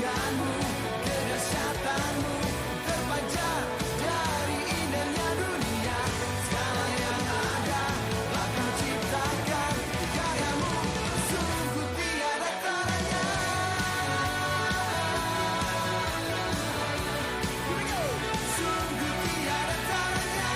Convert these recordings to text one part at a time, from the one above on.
kebanggaanmu, kedahsyatanmu terpancar dari indahnya dunia. Segala yang ada bakal ciptakan karyamu, sungguh tiada taranya. Sungguh tiada taranya.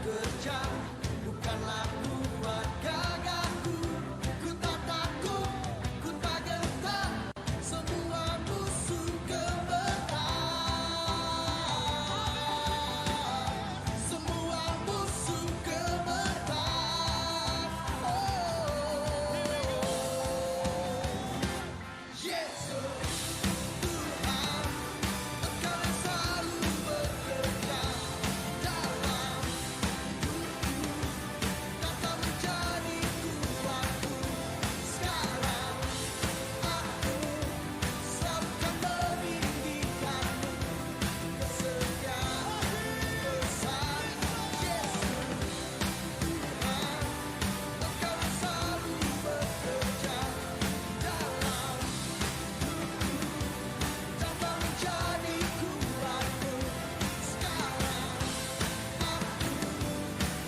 bekerja, bukanlah buat gagahku. Ku tak takut, ku tak gentar, semua musuh gemetar. Semua musuh gemetar. Oh, yes, Tuhan, Engkau yang selalu bekerja dalam hidupku, datang menjadi kuatku. Sekarang aku selalu kan meninggikanmu, kesetiaan besar. Yesus, Tuhan, Engkau yang selalu bekerja dalam datang menjadi kuatku. Sekarang aku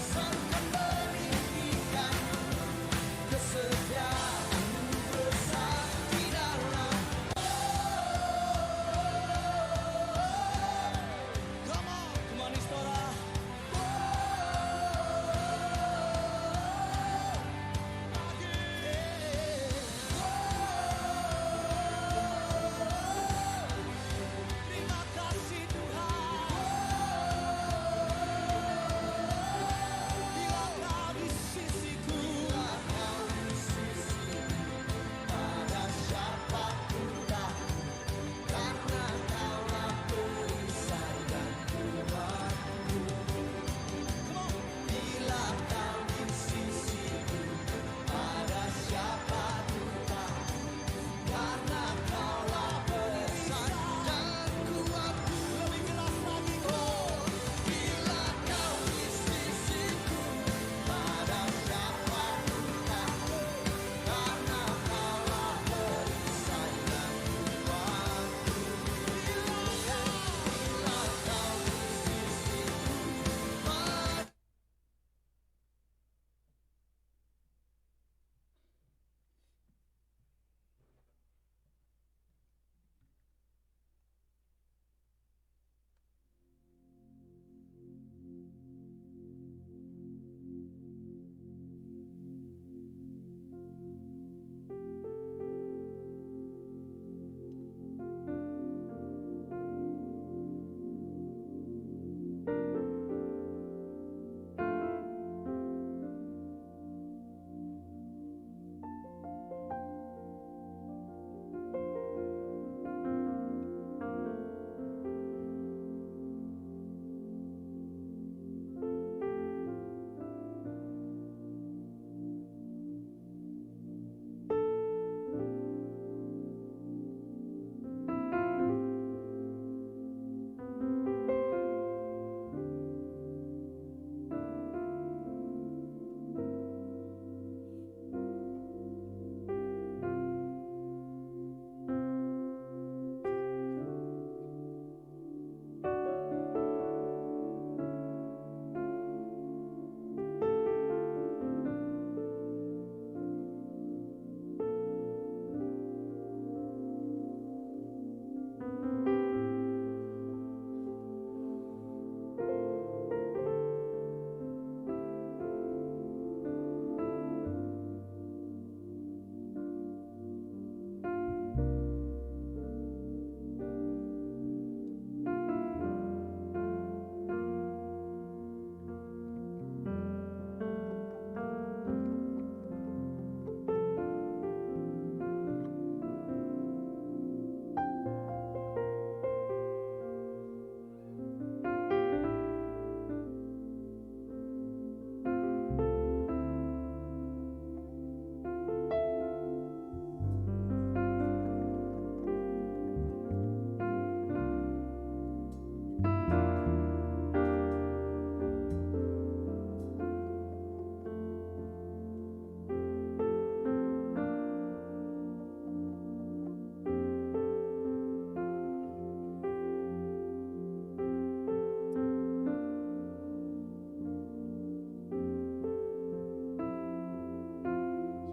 selalu kan meninggikanmu, kesetiaan-Mu besar di dalam. Come on, Istora. Terima kasih Tuhan, bila Kau di sisiku, pada siapa ku takut, karena Kaulah perisai dan kuatku. Bila Kau di sisiku, pada siapa ku takut, karena Kaulah perisai dan kuatku. Lebih keras lagi, oh, bila Kau di sisiku, pada siapa ku takut, karena Kaulah perisai dan kuatku. Bila Kau di sisiku,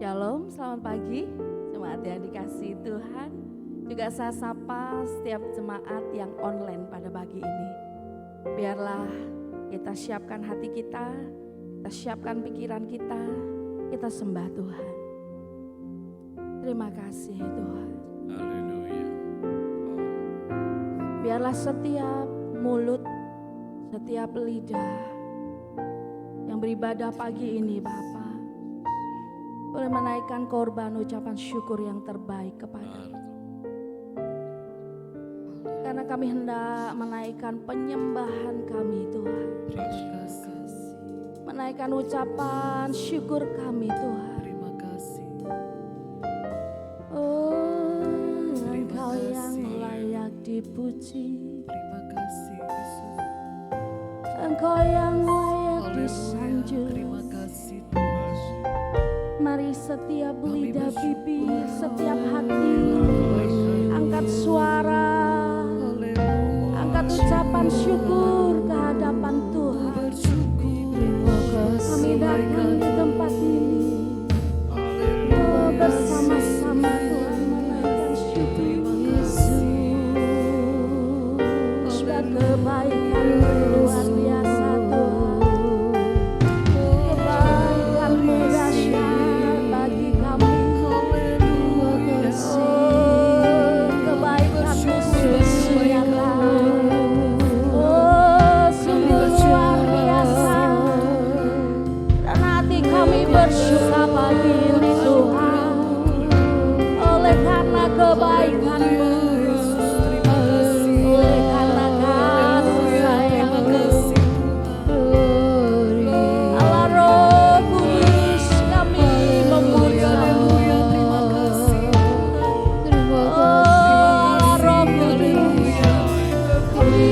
Shalom, selamat pagi jemaat yang dikasihi Tuhan. Juga saya sapa setiap jemaat yang online pada pagi ini. Biarlah Kita siapkan hati kita siapkan pikiran kita sembah Tuhan. Terima kasih Tuhan. Haleluya. Biarlah setiap mulut, setiap lidah yang beribadah pagi ini Bapa, boleh menaikkan korban ucapan syukur yang terbaik kepada-Mu. Karena kami hendak menaikkan penyembahan kami Tuhan. Terima kasih. Menaikkan ucapan syukur kami Tuhan. Terima kasih. Oh, Terima Engkau yang kasih. layak dipuji. Terima kasih Yesus. Engkau yang layak Haleluya. disanjung. Terima kasih Tuhan. Mari setiap Kami lidah bersyukur. bibir, setiap hati, Kebaikan. angkat suara, Haleluya. angkat ucapan syukur ke hadapan Tuhan. Bersyukur. Terima kasih. Kami datang di tempat ini, oh, bersama-sama Tuhan menaikkan syukur Yesus. Sebab kebaikan-Mu luar biasa Tuhan. Kebaikan-Mu dahsyat bagi kami. Oh, kebaikan-Mu sungguh nyata. Oh, sungguh luar biasa. Dan hati kami bersyukur pagi ini Tuhan. Oleh karena kebaikan-Mu, oleh karena kasih sayang-Mu, Allah Roh Kudus kami memuji-Mu. Oh, Allah Roh Kudus kami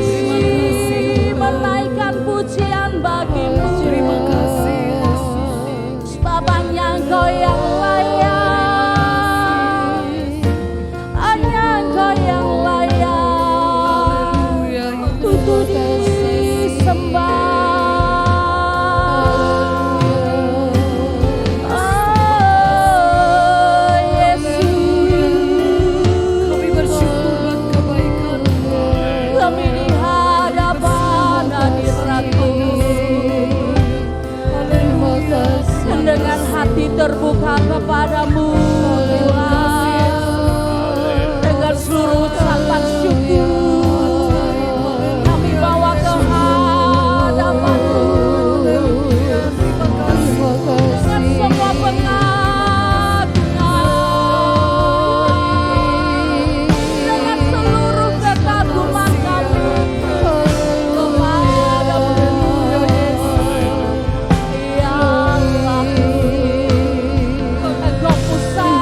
menaikkan pujian bagi-Mu. Terima kasih Yesus. Sebab hanya Engkau yang layak, hanya Engkau yang layak untuk disembah. Oh Yesus, Kami bersyukur buat kebaikan-Mu. kami di hadapan hadirat-Mu dengan hati terbuka kepadamu Tuhan, dengan seluruh ucapan syukur kami bawa ke hadapan-Mu dengan semua pengagungan, dengan seluruh kekaguman kami kepadamu yang Engkau pusat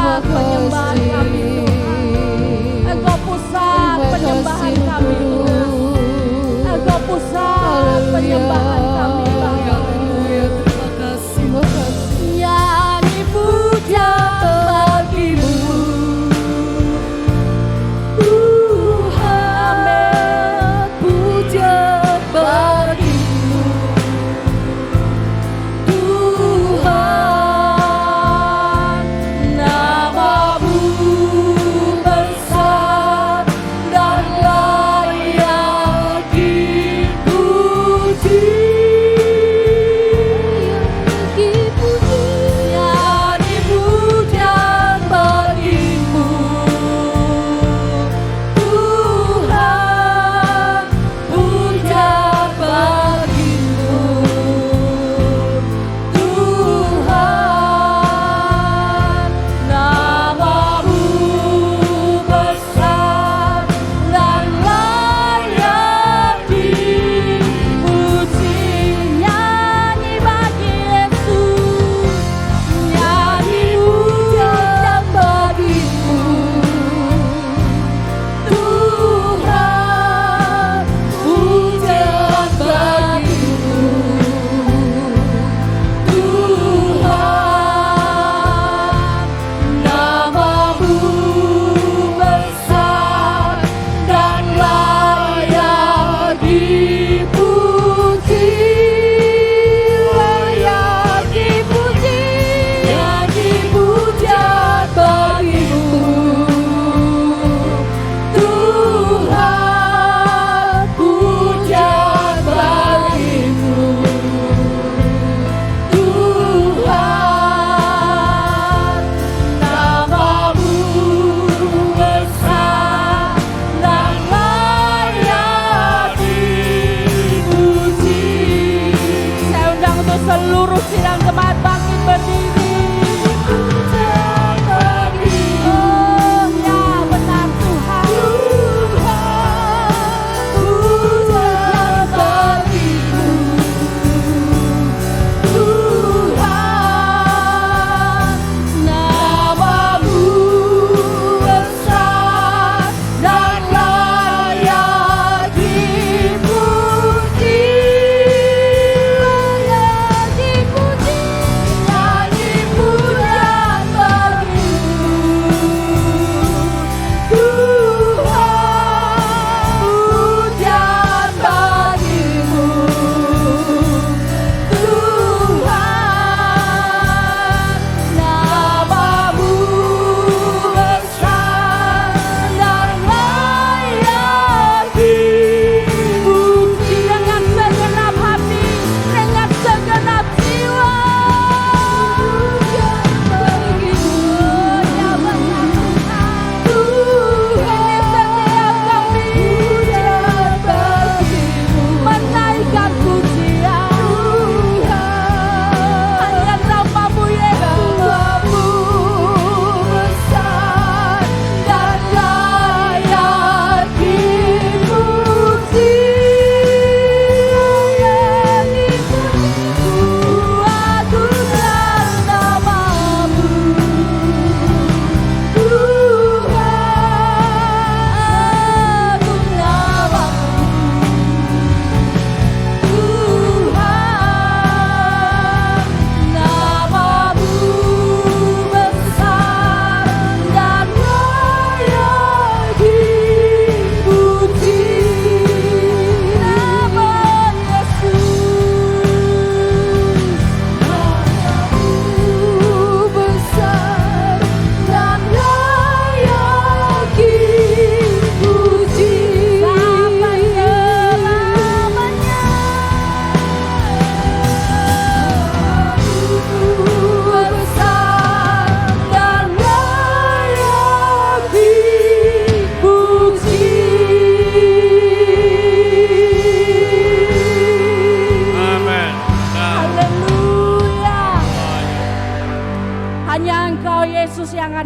seluruh sidang jemaat bangkit berdiri. Oh ya benar Tuhan.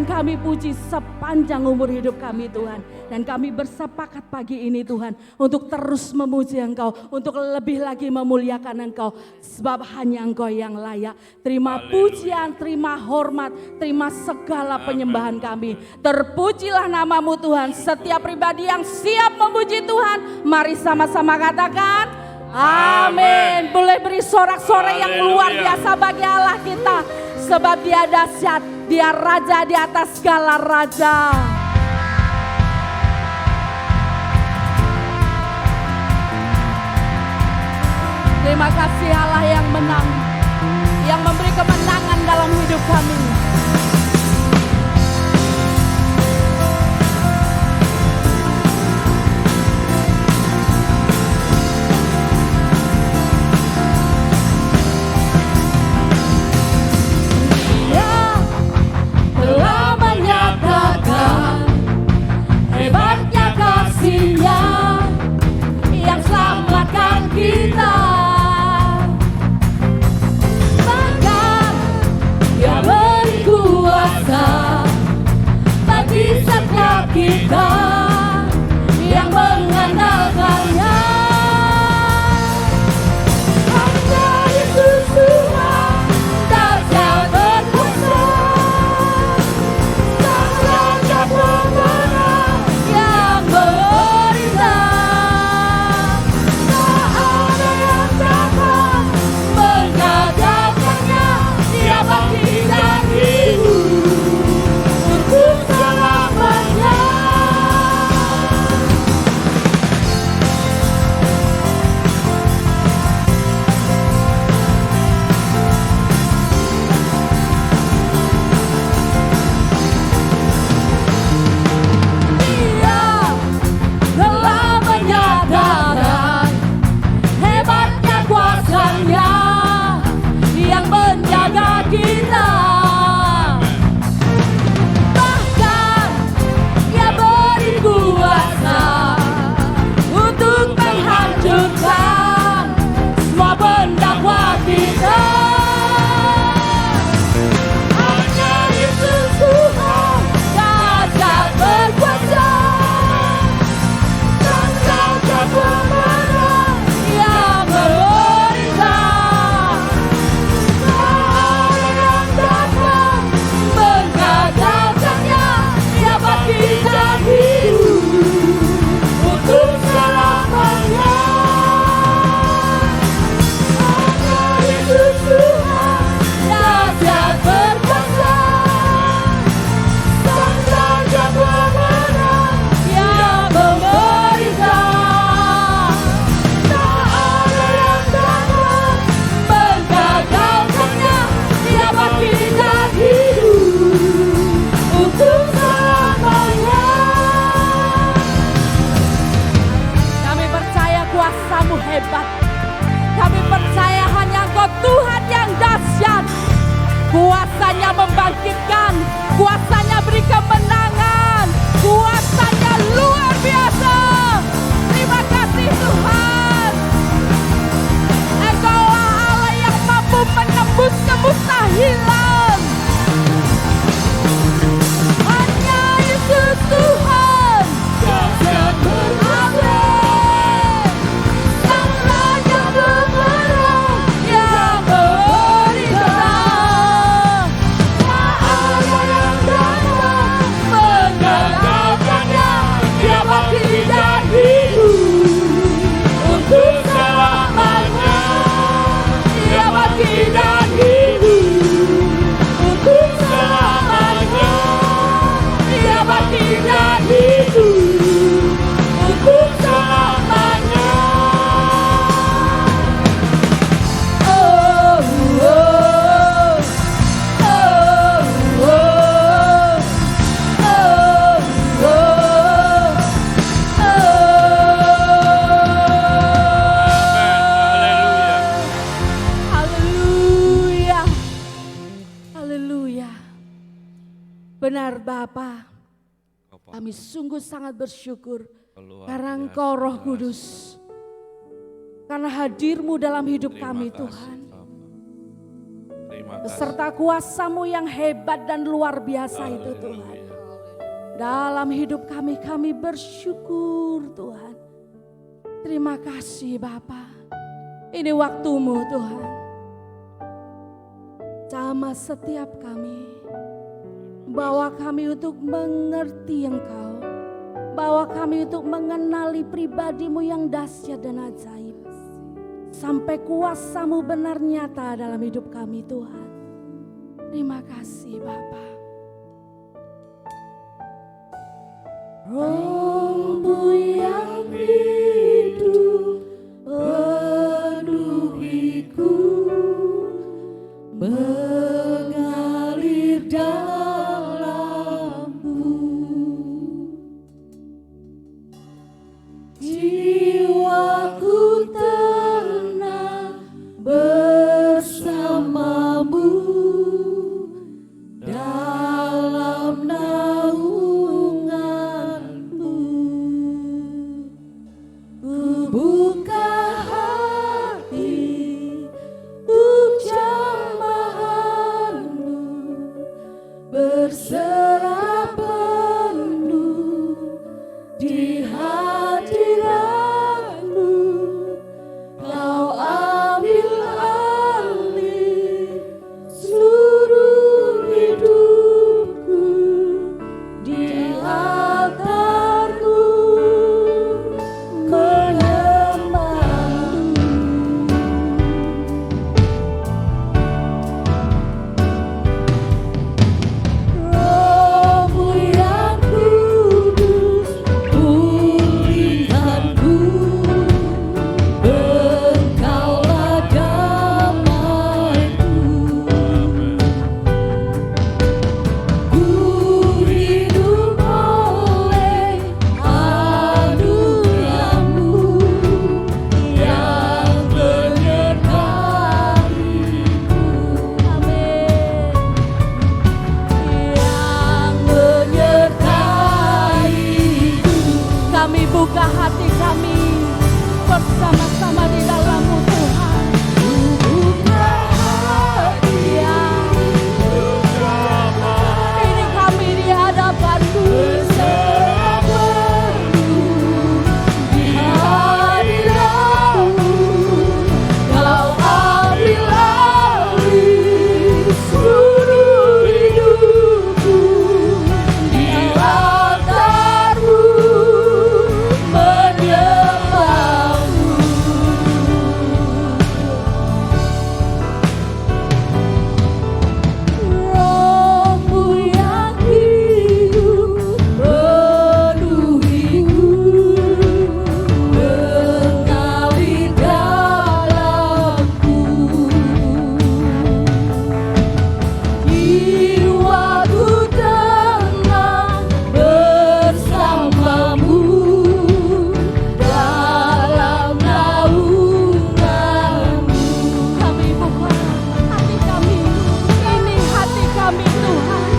Kami puji sepanjang umur hidup kami Tuhan. Dan kami bersepakat pagi ini Tuhan untuk terus memuji Engkau, untuk lebih lagi memuliakan Engkau, sebab hanya Engkau yang layak. Terima pujian, terima hormat, terima segala penyembahan kami. Terpujilah namamu Tuhan. Setiap pribadi yang siap memuji Tuhan, mari sama-sama katakan amin. Boleh beri sorak-sorai yang luar biasa bagi Allah kita, sebab Dia dahsyat, Dia raja di atas segala raja. Terima kasih Allah yang menang, yang memberi kemenangan dalam hidup kami. Benar Bapa, kami sungguh sangat bersyukur karena Engkau Roh Kudus. Karena hadir-Mu dalam hidup kami Tuhan. Beserta kuasa-Mu yang hebat dan luar biasa itu Tuhan. Dalam hidup kami, kami bersyukur Tuhan. Terima kasih Bapa. Ini waktu-Mu Tuhan. Sama setiap kami. Bawa kami untuk mengerti Engkau. Bawa kami untuk mengenali pribadi-Mu yang dahsyat dan ajaib. Sampai kuasa-Mu benar nyata dalam hidup kami Tuhan. Terima kasih Bapa. Roh-Mu yang hidup penuhiku, mengalir dalamku. Jiwaku tenang bersamamu dalam naunganmu. Ku buka hati untuk jamahanmu, berserah penuh di hadiratmu. Kau ambil alih seluruh hidupku di altarku, menyembahmu. Roh-Mu yang kudus pulihkanku, Engkaulah damaiku. Ku hidup oleh anugerah-Mu yang menyertaiku. Amin. Yang menyertaiku. Kami buka hati kami bersama-sama di dalam-Mu Tuhan. Buka hati ini kami di hadapan-Mu. Berserah penuh di hadirat-Mu. Kau ambil alih seluruh hidupku di altar-Mu, menyembah-Mu. Roh-Mu yang hidup penuhiku, mengalir dalamku. Jiwaku tenang bersama-Mu dalam naungan-Mu. Kami buka hati kami, ini hati kami Tuhan.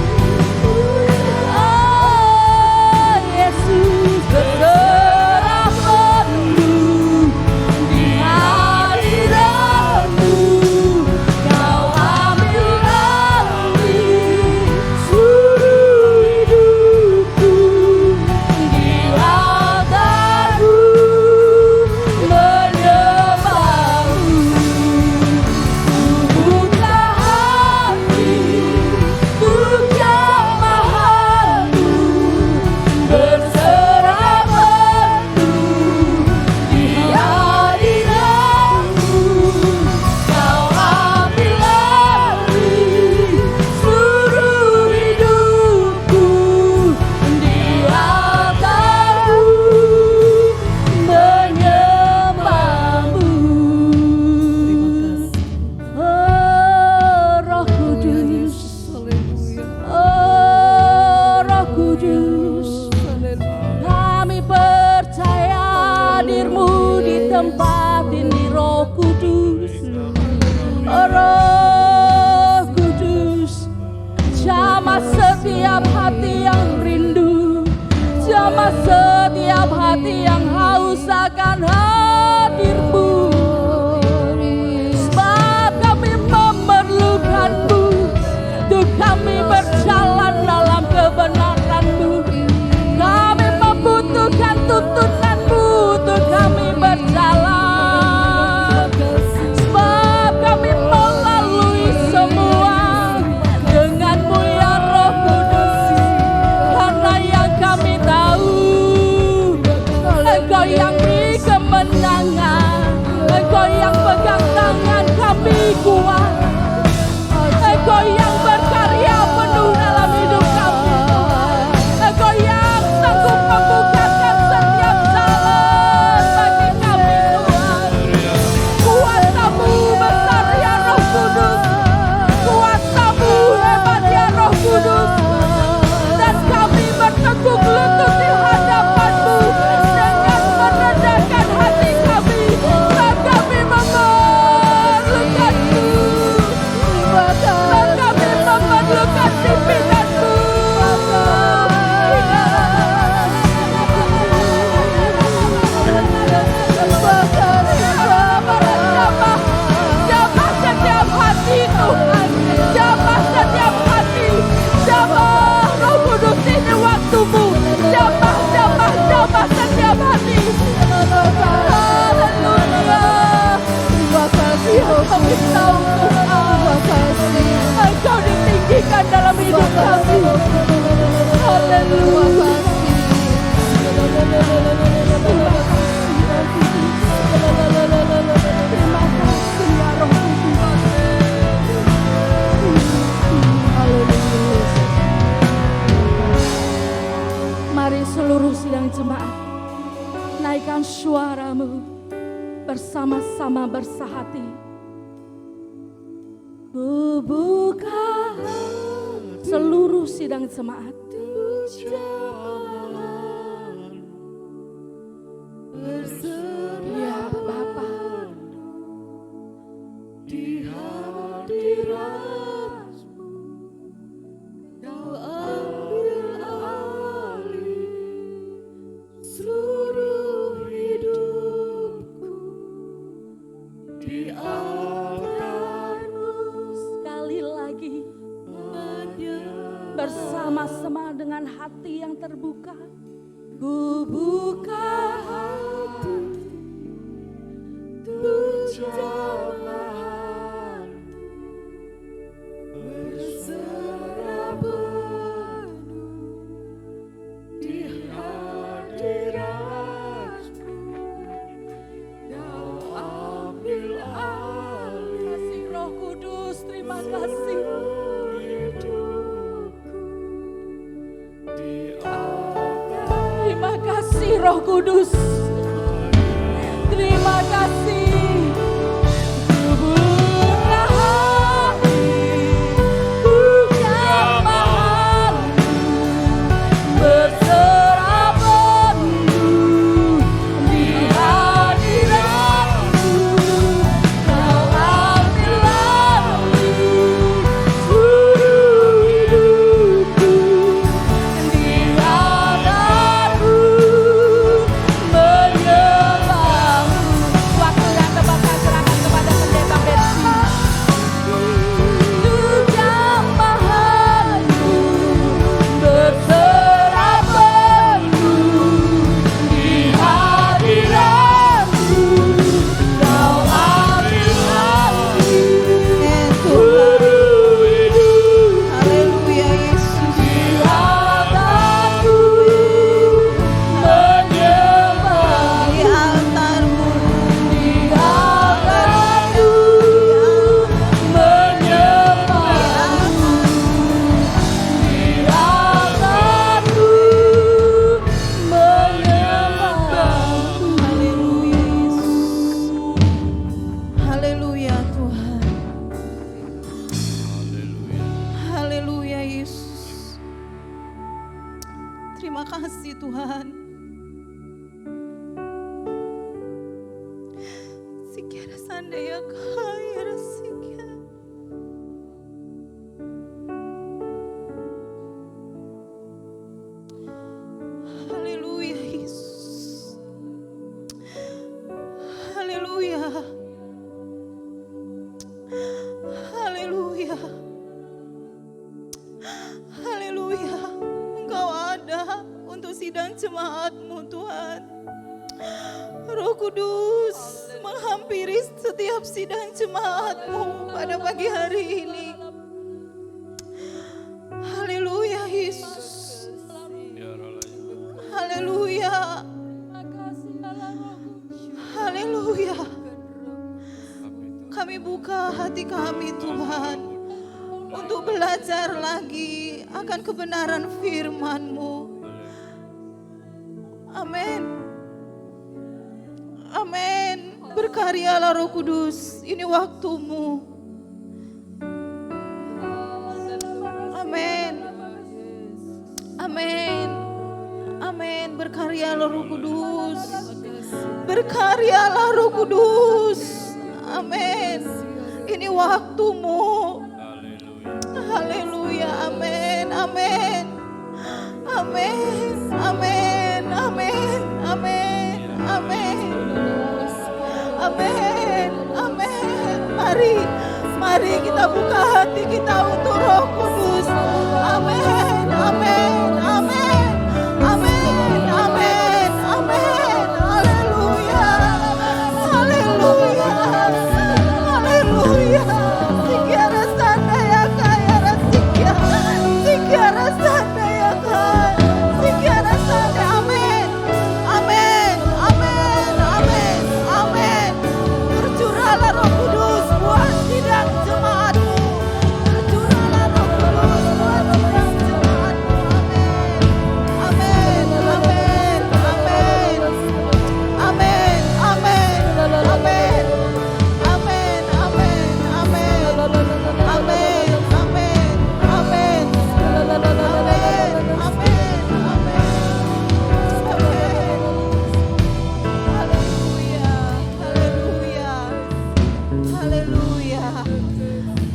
Oh Yesus, berserah penuh di hadirat-Mu. Kau ambil alih seluruh hidupku di altar-Mu, menyembah-Mu. Buka hati untuk jamahan-Mu, berserah penuh di hadirat-Mu. Kau ambil alih seluruh hidupku di altar-Mu, menyembah-Mu. Oh Roh Kudus, oh Roh Kudus, kami percaya hadir-Mu di tempat ini Roh Kudus. Oh Roh Kudus, jamah setiap setiap hati yang haus akan hadir-Mu. Sebab kami memerlukan-Mu, untuk kami berjalan dalam kebenaran-Mu. Kami membutuhkan tuntunan-Mu untuk kami berjalan. Sebab kami melalui semua dengan-Mu ya Roh Kudus. Karena yang kami tahu, Engkau yang beri kemenangan, Engkau yang pegang tangan kami kuat, Engkau yang berkarya penuh dalam hidup kami, Engkau yang sanggup membukakan setiap jalan bagi kami Tuhan. Kuasa-Mu besar ya Roh Kudus, kuasa-Mu hebat ya Roh Kudus. Dan kami bertekuk lutut di hadapan-Mu dengan merendahkan hati kami, dan kami memerlukan-Mu, dan kami memerlukan pimpinan-Mu. Jamah setiap hati Tuhan, jamah setiap hati, jamah Roh Kudus ini waktu-Mu, jamah setiap hati. Haleluya. Terima kasih kami tahu Tuhan, Engkau ditinggikan dalam hidup kami. Haleluya. Terima kasih ya Roh Kudus. Haleluya. Mari seluruh sidang jemaat, naikkan suaramu bersama-sama bersahati. Ku buka seluruh sidang jemaat. Ya Bapa, Di hadirat-Mu Kau ambil alih seluruh hidupku. Di altar-Mu sekali lagi bersama-sama dengan hati yang terbuka. Ku buka hati untuk jamahan berserah penuh di hadirat-Mu. Kau ambil alih kasih Roh Kudus, terima kasih. Terima kasih Roh Kudus. Terima kasih. Ku buka hati, ku jamahan-Mu, berserah penuh di hadirat-Mu. Kau ambil alih seluruh hidupku. Di hadapan-Mu menyembah-Mu. Waktu yang tepat saya serahkan kepada pendeta Betsy. Untuk jamahan-Mu berserah penuh di hadirat-Mu. Kau ambil alih seluruh hidup. Haleluya Yesus. Di hadapan-Mu menyembah. Di altar-Mu Di hadapan-Mu menyembah-Mu. Di hadapan-Mu menyembah-Mu. Haleluya Yesus. Haleluya Tuhan. Haleluya Yesus. Terima kasih Tuhan. Sikiara sandaya kaya sikiara. Haleluya. sidang jemaat-Mu Tuhan. Roh Kudus menghampiri setiap sidang jemaat-Mu pada pagi hari ini. Haleluya Yesus. Haleluya. Haleluya. Kami buka hati kami Tuhan untuk belajar lagi akan kebenaran firman-Mu. Amin. Amin. Berkaryalah Roh Kudus, ini waktu-Mu. Amin. Amin. Amin. Berkaryalah Roh Kudus. Berkaryalah Roh Kudus. Amin. Ini waktu-Mu. Haleluya. Amin. Amin. Amin. Amin. Amin. Amin. Amin. Amin. Amin. Mari kita buka hati kita untuk Roh Kudus. Amin. Amin. Amin. Amin. Amin. Amin. Haleluya. Haleluya. Haleluya. Sikiara sana ya kaya rasikia. Sikiara sana ya kaya. Sikiara sana. Amin. Amin. Amin. Amin. Amin. Bercurahlah Roh Kudus buat sidang jemaat-Mu. Bercurahlah Roh Kudus buat sidang jemaat-Mu. Amin. Amin. Amin. Amin. Amin. Amin. Amin. Amin. Amin. Amin. Amin. Amin. Amin. Haleluya. Haleluya.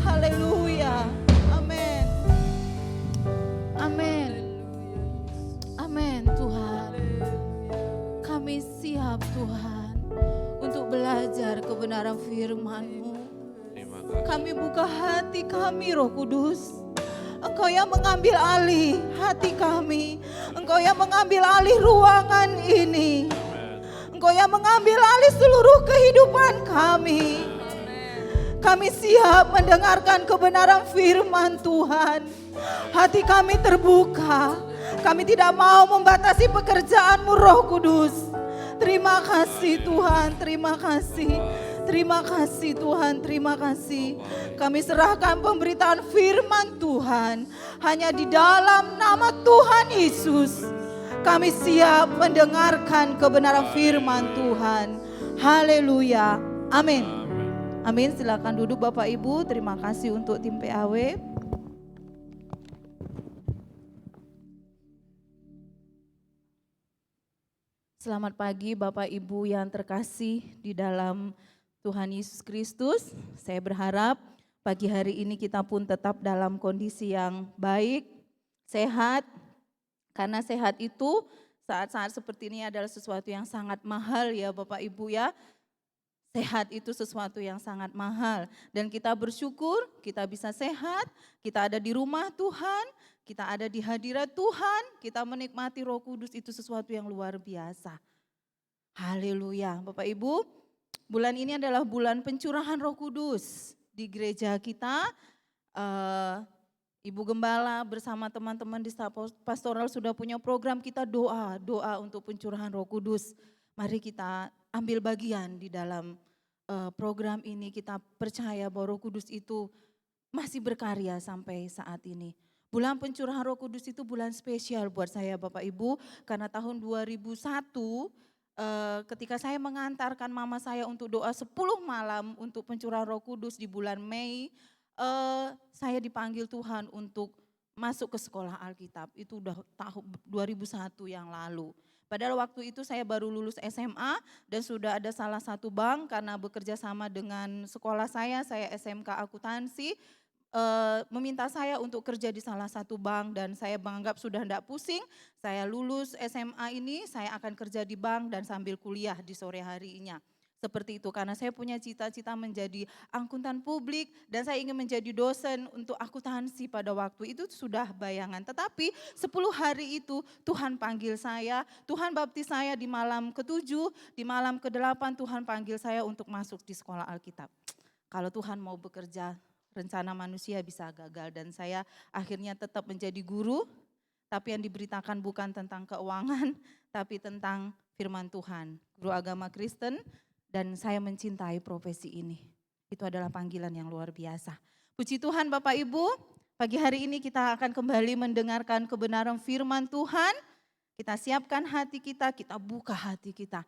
Haleluya. Amin. Amin. Amin Tuhan. Kami siap Tuhan untuk belajar kebenaran firman-Mu. Kami buka hati kami Roh Kudus. Engkau yang mengambil alih hati kami. Engkau yang mengambil alih ruangan ini. Engkau yang mengambil alih seluruh kehidupan kami. Kami siap mendengarkan kebenaran firman Tuhan. Hati kami terbuka. Kami tidak mau membatasi pekerjaan-Mu Roh Kudus. Terima kasih Tuhan, terima kasih. Terima kasih Tuhan, terima kasih. Kami serahkan pemberitaan firman Tuhan hanya di dalam nama Tuhan Yesus. Kami siap mendengarkan kebenaran firman Tuhan. Haleluya. Amin. Amin. Silakan duduk Bapak Ibu. Terima kasih untuk tim PAW. Selamat pagi Bapak Ibu yang terkasih di dalam Tuhan Yesus Kristus. Saya berharap pagi hari ini kita pun tetap dalam kondisi yang baik, sehat. Karena sehat itu saat-saat seperti ini adalah sesuatu yang sangat mahal ya Bapak Ibu ya. Sehat itu sesuatu yang sangat mahal. Dan kita bersyukur kita bisa sehat, kita ada di rumah Tuhan, kita ada di hadirat Tuhan, kita menikmati Roh Kudus itu sesuatu yang luar biasa. Haleluya Bapak Ibu. Bulan ini adalah bulan pencurahan Roh Kudus di gereja kita. Ibu Gembala bersama teman-teman di staf pastoral sudah punya program kita doa untuk pencurahan Roh Kudus. Mari kita ambil bagian di dalam program ini. Kita percaya bahwa Roh Kudus itu masih berkarya sampai saat ini. Bulan pencurahan Roh Kudus itu bulan spesial buat saya Bapak Ibu, karena tahun 2001 ketika saya mengantarkan mama saya untuk doa 10 malam untuk pencurahan Roh Kudus di bulan Mei, saya dipanggil Tuhan untuk masuk ke sekolah Alkitab. Itu udah tahun 2001 yang lalu. Padahal waktu itu saya baru lulus SMA dan sudah ada salah satu bank karena bekerja sama dengan sekolah saya SMK Akuntansi, meminta saya untuk kerja di salah satu bank dan saya menganggap sudah tidak pusing. Saya lulus SMA ini, saya akan kerja di bank dan sambil kuliah di sore harinya. seperti itu. Karena saya punya cita-cita menjadi akuntan publik dan saya ingin menjadi dosen untuk akuntansi pada waktu itu sudah bayangan. Tetapi 10 hari itu Tuhan panggil saya, Tuhan baptis saya di malam ke-7, di malam ke-8 Tuhan panggil saya untuk masuk di sekolah Alkitab. Kalau Tuhan mau bekerja, rencana manusia bisa gagal dan saya akhirnya tetap menjadi guru, tapi yang diberitakan bukan tentang keuangan, tapi tentang firman Tuhan. Guru agama Kristen. Dan saya mencintai profesi ini. Itu adalah panggilan yang luar biasa. Puji Tuhan Bapak Ibu, pagi hari ini kita akan kembali mendengarkan kebenaran firman Tuhan. Kita siapkan hati kita buka hati kita.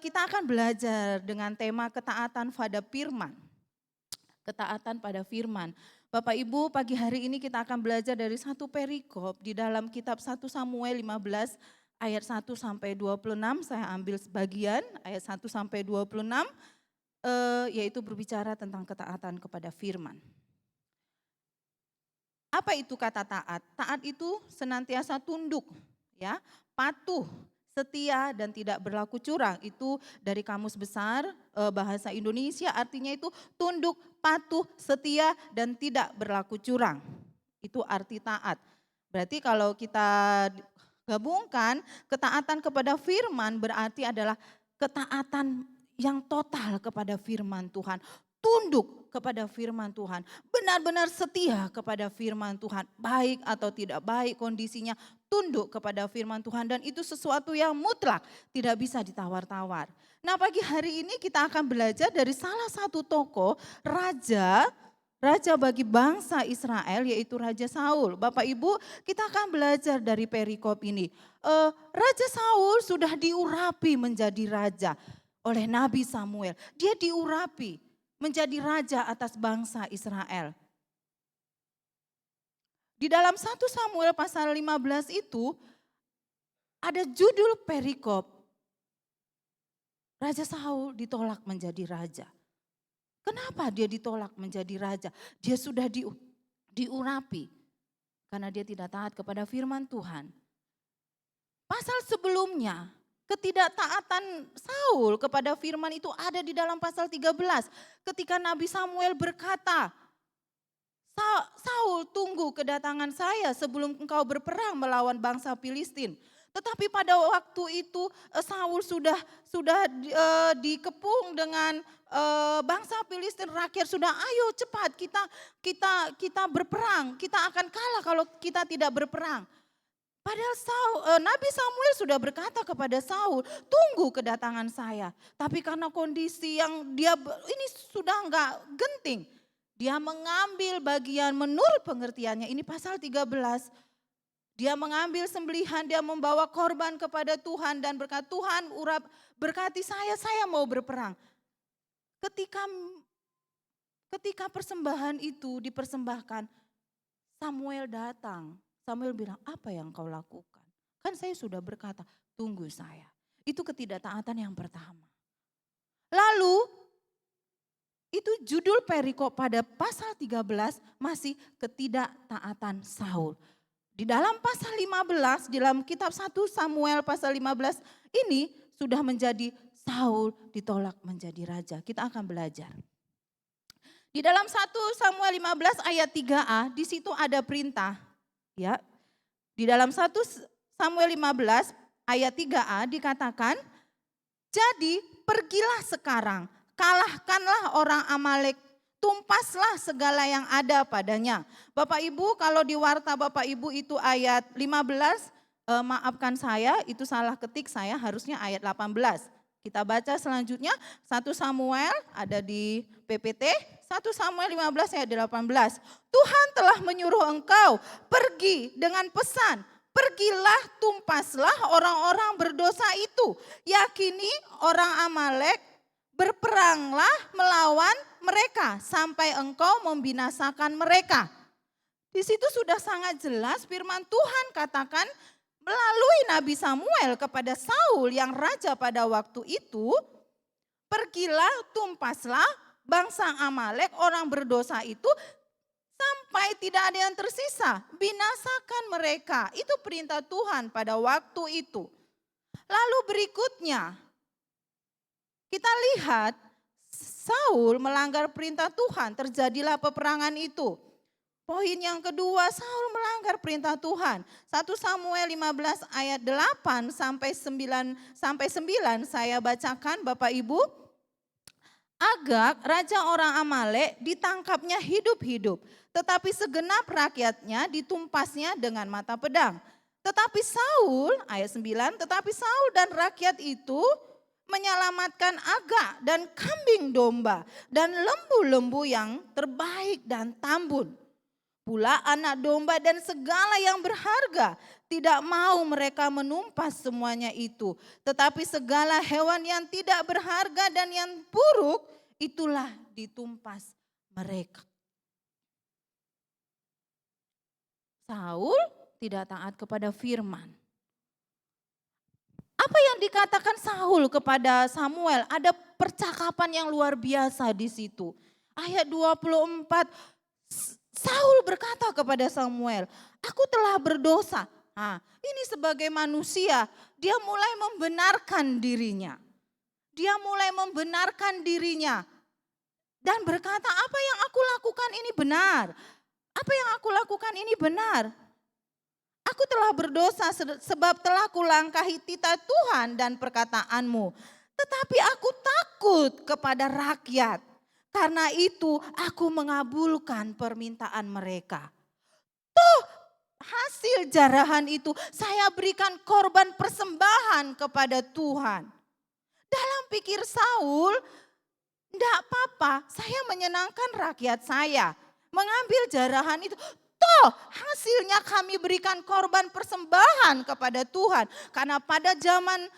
Kita akan belajar dengan tema ketaatan pada firman. Ketaatan pada firman. Bapak Ibu, pagi hari ini kita akan belajar dari satu perikop di dalam kitab 1 Samuel 15 ayat 1 sampai 26, saya ambil sebagian ayat 1 sampai 26, yaitu berbicara tentang ketaatan kepada firman. Apa itu kata taat? Taat itu senantiasa tunduk, ya, patuh, setia dan tidak berlaku curang. Itu dari Kamus Besar Bahasa Indonesia, artinya itu tunduk, patuh, setia dan tidak berlaku curang. Itu arti taat. Berarti kalau kita gabungkan, ketaatan kepada firman berarti adalah ketaatan yang total kepada firman Tuhan. Tunduk kepada firman Tuhan. Benar-benar setia kepada firman Tuhan. Baik atau tidak baik kondisinya, tunduk kepada firman Tuhan. Dan itu sesuatu yang mutlak, tidak bisa ditawar-tawar. Nah, pagi hari ini kita akan belajar dari salah satu tokoh raja bagi bangsa Israel, yaitu Raja Saul. Bapak Ibu, kita akan belajar dari perikop ini. Raja Saul sudah diurapi menjadi raja oleh Nabi Samuel. Dia diurapi menjadi raja atas bangsa Israel. Di dalam 1 Samuel pasal 15 itu ada judul perikop. Raja Saul ditolak menjadi raja. Kenapa dia ditolak menjadi raja? Dia sudah diurapi karena dia tidak taat kepada firman Tuhan. Pasal sebelumnya, ketidaktaatan Saul kepada firman itu ada di dalam pasal 13. Ketika Nabi Samuel berkata, Saul, tunggu kedatangan saya sebelum engkau berperang melawan bangsa Filistin. Tetapi pada waktu itu Saul sudah dikepung dengan bangsa Filistin. Rakyat sudah, ayo cepat kita berperang. Kita akan kalah kalau kita tidak berperang. Padahal Nabi Samuel sudah berkata kepada Saul, tunggu kedatangan saya. Tapi karena kondisi yang dia ini sudah enggak genting. Dia mengambil bagian menurut pengertiannya, ini pasal 13. Dia mengambil sembelihan, dia membawa korban kepada Tuhan dan berkata, Tuhan berkati saya mau berperang. Ketika persembahan itu dipersembahkan, Samuel datang. Samuel bilang, apa yang kau lakukan? Kan saya sudah berkata, tunggu saya. Itu ketidaktaatan yang pertama. Lalu, itu judul perikop pada pasal 13 masih ketidaktaatan Saul. Di dalam pasal 15, di dalam kitab 1 Samuel pasal 15 ini sudah menjadi Saul ditolak menjadi raja. Kita akan belajar. Di dalam 1 Samuel 15 ayat 3a, di situ ada perintah. Ya, di dalam 1 Samuel 15 ayat 3a dikatakan, jadi pergilah sekarang, kalahkanlah orang Amalek, tumpaslah segala yang ada padanya. Bapak Ibu, kalau di warta Bapak Ibu itu ayat 15, maafkan saya, itu salah ketik saya, harusnya ayat 18. Kita baca selanjutnya 1 Samuel ada di PPT, 1 Samuel 15 ayat 18. Tuhan telah menyuruh engkau pergi dengan pesan, pergilah tumpaslah orang-orang berdosa itu. Yakini orang Amalek, berperanglah melawan mereka sampai engkau membinasakan mereka. Di situ sudah sangat jelas firman Tuhan katakan melalui Nabi Samuel kepada Saul yang raja pada waktu itu, pergilah tumpaslah bangsa Amalek, orang berdosa itu sampai tidak ada yang tersisa, binasakan mereka. Itu perintah Tuhan pada waktu itu. Lalu berikutnya, kita lihat Saul melanggar perintah Tuhan, terjadilah peperangan itu. Poin yang kedua, Saul melanggar perintah Tuhan. 1 Samuel 15 ayat 8 sampai 9 saya bacakan Bapak Ibu. Agag, raja orang Amalek, ditangkapnya hidup-hidup, tetapi segenap rakyatnya ditumpasnya dengan mata pedang. Tetapi Saul, ayat 9, tetapi Saul dan rakyat itu menyelamatkan Agag dan kambing domba dan lembu-lembu yang terbaik dan tambun. Pula anak domba dan segala yang berharga, tidak mau mereka menumpas semuanya itu. Tetapi segala hewan yang tidak berharga dan yang buruk, itulah ditumpas mereka. Saul tidak taat kepada firman. Apa yang dikatakan Saul kepada Samuel? Ada percakapan yang luar biasa di situ. Ayat 24, Saul berkata kepada Samuel, aku telah berdosa. Nah, ini sebagai manusia, dia mulai membenarkan dirinya. Dia mulai membenarkan dirinya. Dan berkata, apa yang aku lakukan ini benar. Apa yang aku lakukan ini benar. Aku telah berdosa sebab telah kulangkahi titah Tuhan dan perkataanmu. Tetapi aku takut kepada rakyat. Karena itu aku mengabulkan permintaan mereka. Toh hasil jarahan itu saya berikan korban persembahan kepada Tuhan. Dalam pikir Saul, enggak apa-apa, saya menyenangkan rakyat saya. Mengambil jarahan itu. Toh hasilnya kami berikan korban persembahan kepada Tuhan. Karena pada zaman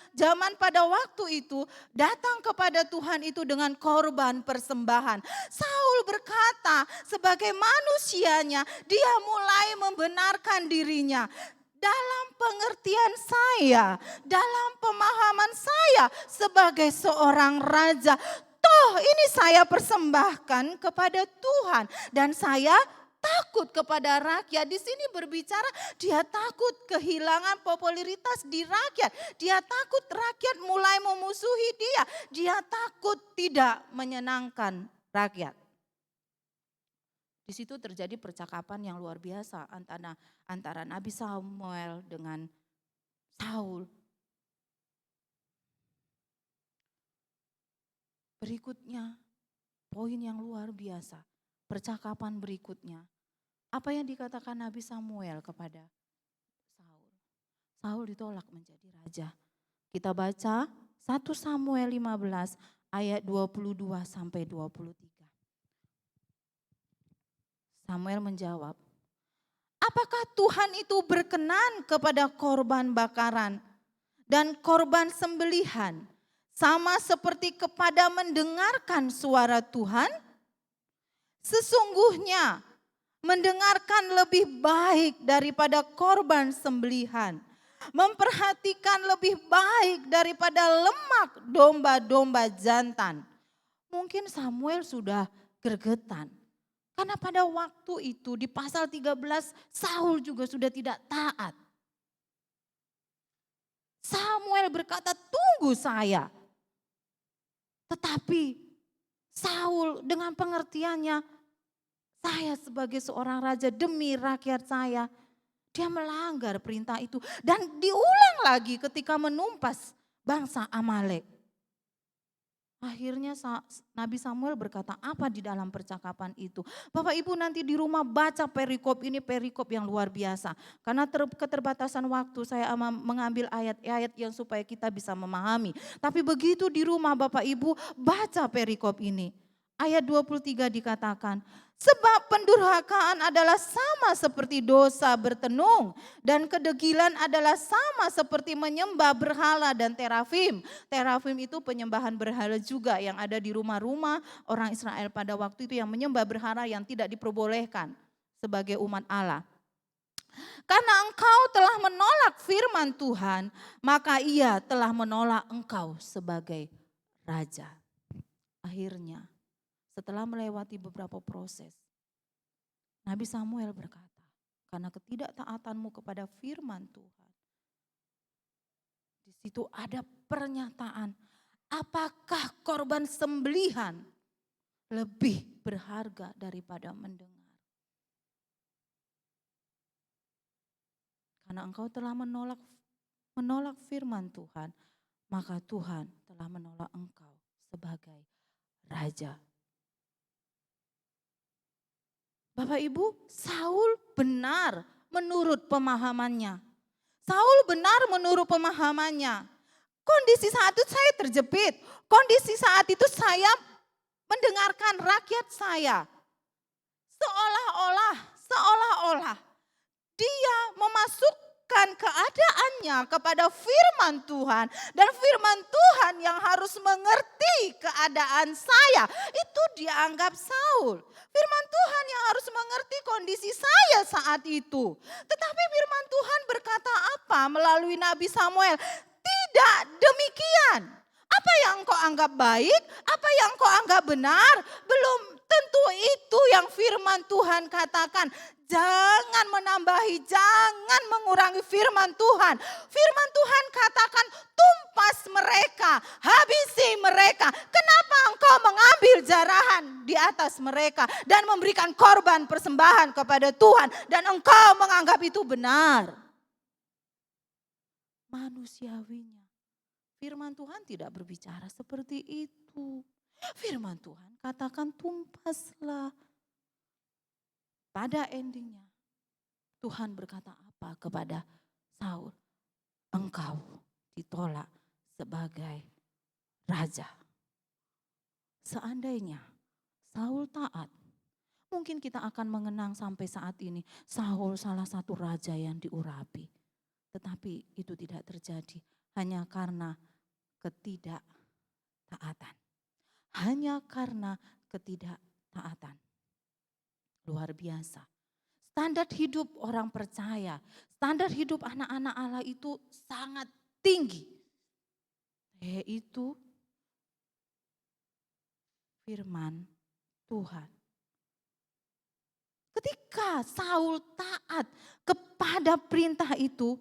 pada waktu itu datang kepada Tuhan itu dengan korban persembahan. Saul berkata sebagai manusianya dia mulai membenarkan dirinya. Dalam pengertian saya, dalam pemahaman saya sebagai seorang raja. Toh ini saya persembahkan kepada Tuhan dan saya takut kepada rakyat. Di sini berbicara dia takut kehilangan popularitas di rakyat. Dia takut rakyat mulai memusuhi dia. Dia takut tidak menyenangkan rakyat. Di situ terjadi percakapan yang luar biasa antara Nabi Samuel dengan Saul. Berikutnya, poin yang luar biasa. Percakapan berikutnya. Apa yang dikatakan Nabi Samuel kepada Saul? Saul ditolak menjadi raja. Kita baca 1 Samuel 15 ayat 22 sampai 23. Samuel menjawab, apakah Tuhan itu berkenan kepada korban bakaran dan korban sembelihan sama seperti kepada mendengarkan suara Tuhan? Sesungguhnya mendengarkan lebih baik daripada korban sembelihan. Memperhatikan lebih baik daripada lemak domba-domba jantan. Mungkin Samuel sudah gregetan. Karena pada waktu itu di pasal 13 Saul juga sudah tidak taat. Samuel berkata, tunggu saya. Tetapi Saul dengan pengertiannya, saya sebagai seorang raja demi rakyat saya, dia melanggar perintah itu. Dan diulang lagi ketika menumpas bangsa Amalek. Akhirnya Nabi Samuel berkata apa di dalam percakapan itu. Bapak Ibu nanti di rumah baca perikop ini, perikop yang luar biasa. Karena keterbatasan waktu saya mengambil ayat-ayat yang supaya kita bisa memahami. Tapi begitu di rumah Bapak Ibu baca perikop ini. Ayat 23 dikatakan, sebab pendurhakaan adalah sama seperti dosa bertenung dan kedegilan adalah sama seperti menyembah berhala dan terafim. Terafim itu penyembahan berhala juga yang ada di rumah-rumah orang Israel pada waktu itu yang menyembah berhala yang tidak diperbolehkan sebagai umat Allah. Karena engkau telah menolak firman Tuhan, maka ia telah menolak engkau sebagai raja. Akhirnya setelah melewati beberapa proses, Nabi Samuel berkata, karena ketidaktaatanmu kepada firman Tuhan. Di situ ada pernyataan, apakah korban sembelihan lebih berharga daripada mendengar? Karena engkau telah menolak firman Tuhan, maka Tuhan telah menolak engkau sebagai raja. Bapak Ibu, Saul benar menurut pemahamannya. Saul benar menurut pemahamannya. Kondisi saat itu saya terjepit. Kondisi saat itu saya mendengarkan rakyat saya. Seolah-olah dia memasukkan keadaannya kepada firman Tuhan. Dan firman Tuhan yang harus mengerti keadaan saya. Itu dianggap Saul. Firman Tuhan yang harus mengerti kondisi saya saat itu. Tetapi firman Tuhan berkata apa melalui Nabi Samuel? Tidak demikian. Apa yang kau anggap baik, apa yang kau anggap benar, belum tentu itu yang firman Tuhan katakan. Jangan menambahi, jangan mengurangi firman Tuhan. Firman Tuhan katakan tumpas mereka, habisi mereka. Kenapa engkau mengambil jarahan di atas mereka dan memberikan korban persembahan kepada Tuhan dan engkau menganggap itu benar? Manusiawinya. Firman Tuhan tidak berbicara seperti itu. Firman Tuhan katakan tumpaslah. Pada endingnya Tuhan berkata apa kepada Saul? Engkau ditolak sebagai raja. Seandainya Saul taat, mungkin kita akan mengenang sampai saat ini Saul salah satu raja yang diurapi. Tetapi itu tidak terjadi hanya karena ketidaktaatan. Hanya karena ketidaktaatan. Luar biasa. Standar hidup orang percaya, standar hidup anak-anak Allah itu sangat tinggi. Yaitu firman Tuhan. Ketika Saul taat kepada perintah itu,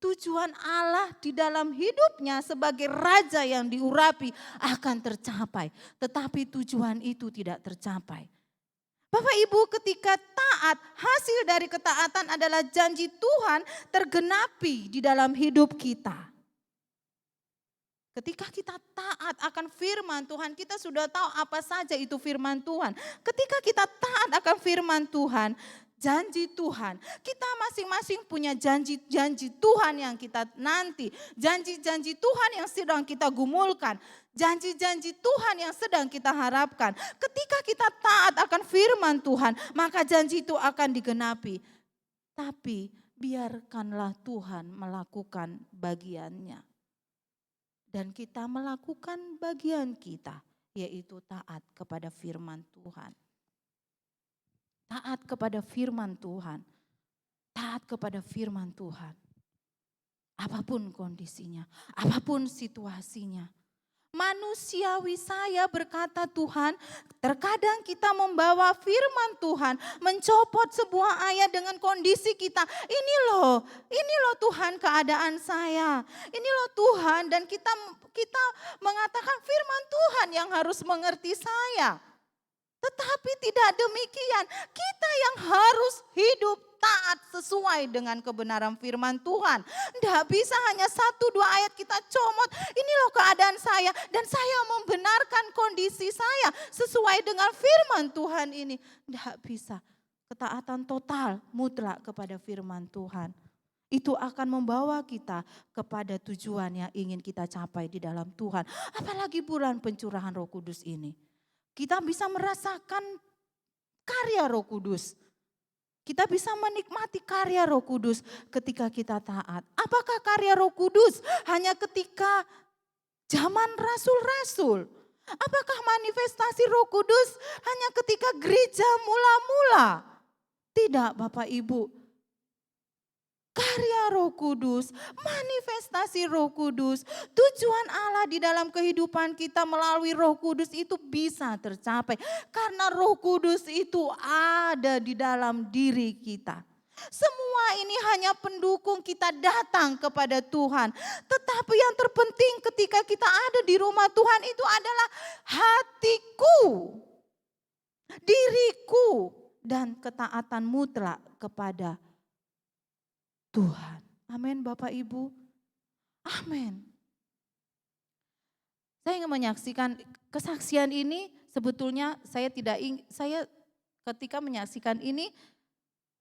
tujuan Allah di dalam hidupnya sebagai raja yang diurapi akan tercapai. Tetapi tujuan itu tidak tercapai. Bapak Ibu, ketika taat, hasil dari ketaatan adalah janji Tuhan tergenapi di dalam hidup kita. Ketika kita taat akan firman Tuhan, kita sudah tahu apa saja itu firman Tuhan. Ketika kita taat akan firman Tuhan, janji Tuhan. Kita masing-masing punya janji-janji Tuhan yang kita nanti. Janji-janji Tuhan yang sedang kita gumulkan. Janji-janji Tuhan yang sedang kita harapkan. Ketika kita taat akan firman Tuhan, maka janji itu akan digenapi. Tapi biarkanlah Tuhan melakukan bagiannya. Dan kita melakukan bagian kita, yaitu taat kepada firman Tuhan. Taat kepada firman Tuhan. Taat kepada firman Tuhan. Apapun kondisinya, apapun situasinya. Manusiawi saya berkata Tuhan, terkadang kita membawa firman Tuhan, mencopot sebuah ayat dengan kondisi kita. Ini loh Tuhan keadaan saya. Ini loh Tuhan, dan kita mengatakan firman Tuhan yang harus mengerti saya. Tetapi tidak demikian, kita yang harus hidup taat sesuai dengan kebenaran firman Tuhan. Tidak bisa hanya 1-2 ayat kita comot, ini loh keadaan saya dan saya membenarkan kondisi saya sesuai dengan firman Tuhan ini. Tidak bisa, ketaatan total mutlak kepada firman Tuhan. Itu akan membawa kita kepada tujuan yang ingin kita capai di dalam Tuhan. Apalagi bulan pencurahan Roh Kudus ini. Kita bisa merasakan karya Roh Kudus. Kita bisa menikmati karya Roh Kudus ketika kita taat. Apakah karya Roh Kudus hanya ketika zaman rasul-rasul? Apakah manifestasi Roh Kudus hanya ketika gereja mula-mula? Tidak, Bapak Ibu. Karya Roh Kudus, manifestasi Roh Kudus, tujuan Allah di dalam kehidupan kita melalui Roh Kudus itu bisa tercapai. Karena Roh Kudus itu ada di dalam diri kita. Semua ini hanya pendukung kita datang kepada Tuhan. Tetapi yang terpenting ketika kita ada di rumah Tuhan itu adalah hatiku, diriku, dan ketaatan mutlak kepada Tuhan. Amin Bapak Ibu. Amin. Saya ingin menyaksikan kesaksian ini, sebetulnya saya ketika menyaksikan ini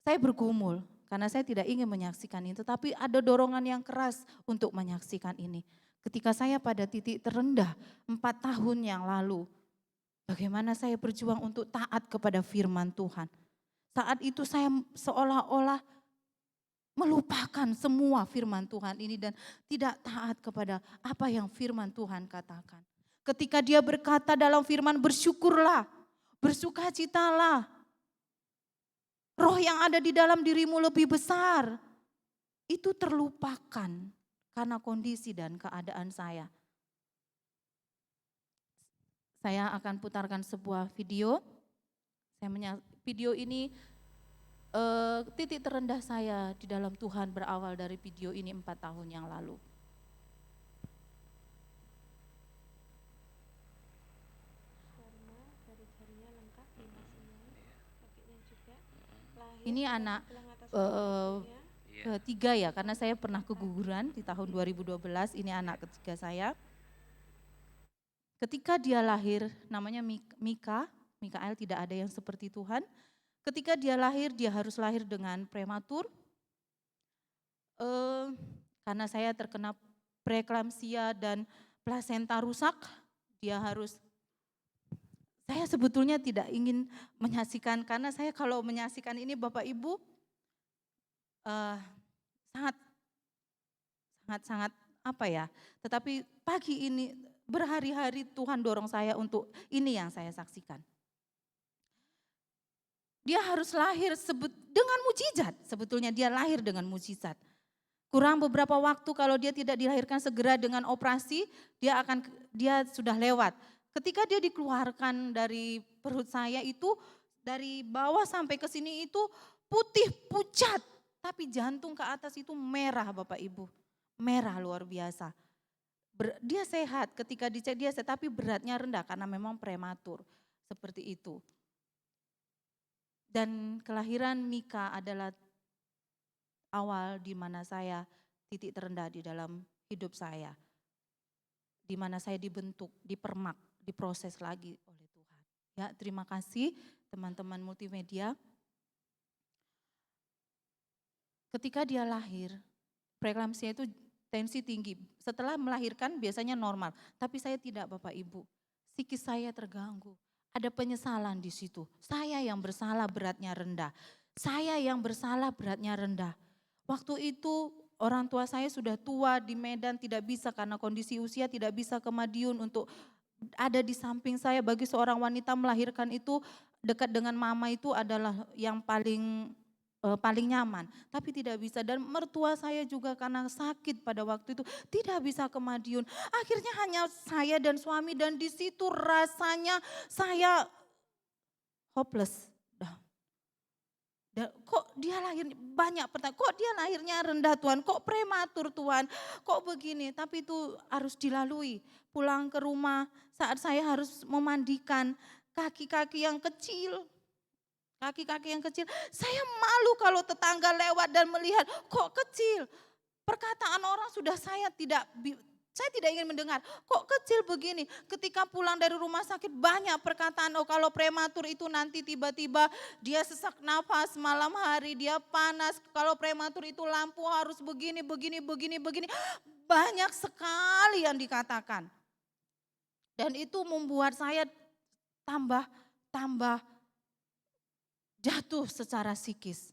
saya bergumul karena saya tidak ingin menyaksikan itu, tapi ada dorongan yang keras untuk menyaksikan ini. Ketika saya pada titik terendah 4 tahun yang lalu, bagaimana saya berjuang untuk taat kepada firman Tuhan. Saat itu saya seolah-olah melupakan semua firman Tuhan ini dan tidak taat kepada apa yang firman Tuhan katakan. Ketika dia berkata dalam firman, bersyukurlah, bersukacitalah. Roh yang ada di dalam dirimu lebih besar. Itu terlupakan karena kondisi dan keadaan saya. Saya akan putarkan sebuah video. Video ini titik terendah saya di dalam Tuhan berawal dari video ini 4 tahun yang lalu. Ini anak ketiga ya, karena saya pernah keguguran di tahun 2012, ini anak ketiga saya. Ketika dia lahir, namanya Mikael, tidak ada yang seperti Tuhan. Ketika dia lahir, dia harus lahir dengan prematur. Karena saya terkena preeklamsia dan plasenta rusak, saya sebetulnya tidak ingin menyaksikan, karena saya kalau menyaksikan ini Bapak Ibu sangat apa ya, tetapi pagi ini berhari-hari Tuhan dorong saya untuk ini yang saya saksikan. Dia harus lahir dengan mujizat, sebetulnya dia lahir dengan mujizat. Kurang beberapa waktu kalau dia tidak dilahirkan segera dengan operasi, dia sudah lewat. Ketika dia dikeluarkan dari perut saya itu, dari bawah sampai ke sini itu putih pucat. Tapi jantung ke atas itu merah Bapak Ibu. Merah luar biasa. Dia sehat, ketika dicek dia sehat, tapi beratnya rendah karena memang prematur. Seperti itu. Dan kelahiran Mika adalah awal di mana saya titik terendah di dalam hidup saya. Di mana saya dibentuk, dipermak, diproses lagi oleh Tuhan. Ya, terima kasih teman-teman multimedia. Ketika dia lahir, preeklamsia itu tensi tinggi. Setelah melahirkan biasanya normal, tapi saya tidak Bapak Ibu. Psikis saya terganggu. Ada penyesalan di situ. Saya yang bersalah beratnya rendah. Saya yang bersalah beratnya rendah. Waktu itu orang tua saya sudah tua di Medan, tidak bisa karena kondisi usia, tidak bisa ke Madiun untuk ada di samping saya. Bagi seorang wanita melahirkan itu dekat dengan mama itu adalah yang paling nyaman, tapi tidak bisa. Dan mertua saya juga karena sakit pada waktu itu tidak bisa ke Madiun. Akhirnya hanya saya dan suami, dan di situ rasanya saya hopeless. Kok dia lahir banyak pertanyaan, kok dia lahirnya rendah Tuhan, kok prematur Tuhan, kok begini. Tapi itu harus dilalui. Pulang ke rumah saat saya harus memandikan kaki-kaki yang kecil. Saya malu kalau tetangga lewat dan melihat, kok kecil. Perkataan orang sudah saya tidak ingin mendengar, kok kecil begini. Ketika pulang dari rumah sakit banyak perkataan, oh kalau prematur itu nanti tiba-tiba dia sesak nafas malam hari, dia panas. Kalau prematur itu lampu harus begini. Banyak sekali yang dikatakan. Dan itu membuat saya tambah jatuh secara psikis.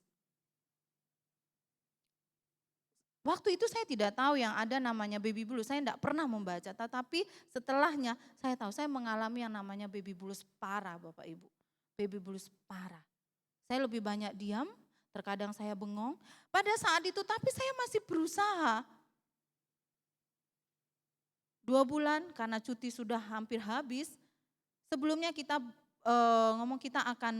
Waktu itu saya tidak tahu yang ada namanya baby blues, saya tidak pernah membaca. Tetapi setelahnya saya tahu, saya mengalami yang namanya baby blues parah Bapak Ibu. Baby blues parah. Saya lebih banyak diam, terkadang saya bengong. Pada saat itu tapi saya masih berusaha. 2 bulan karena cuti sudah hampir habis. Sebelumnya kita kita akan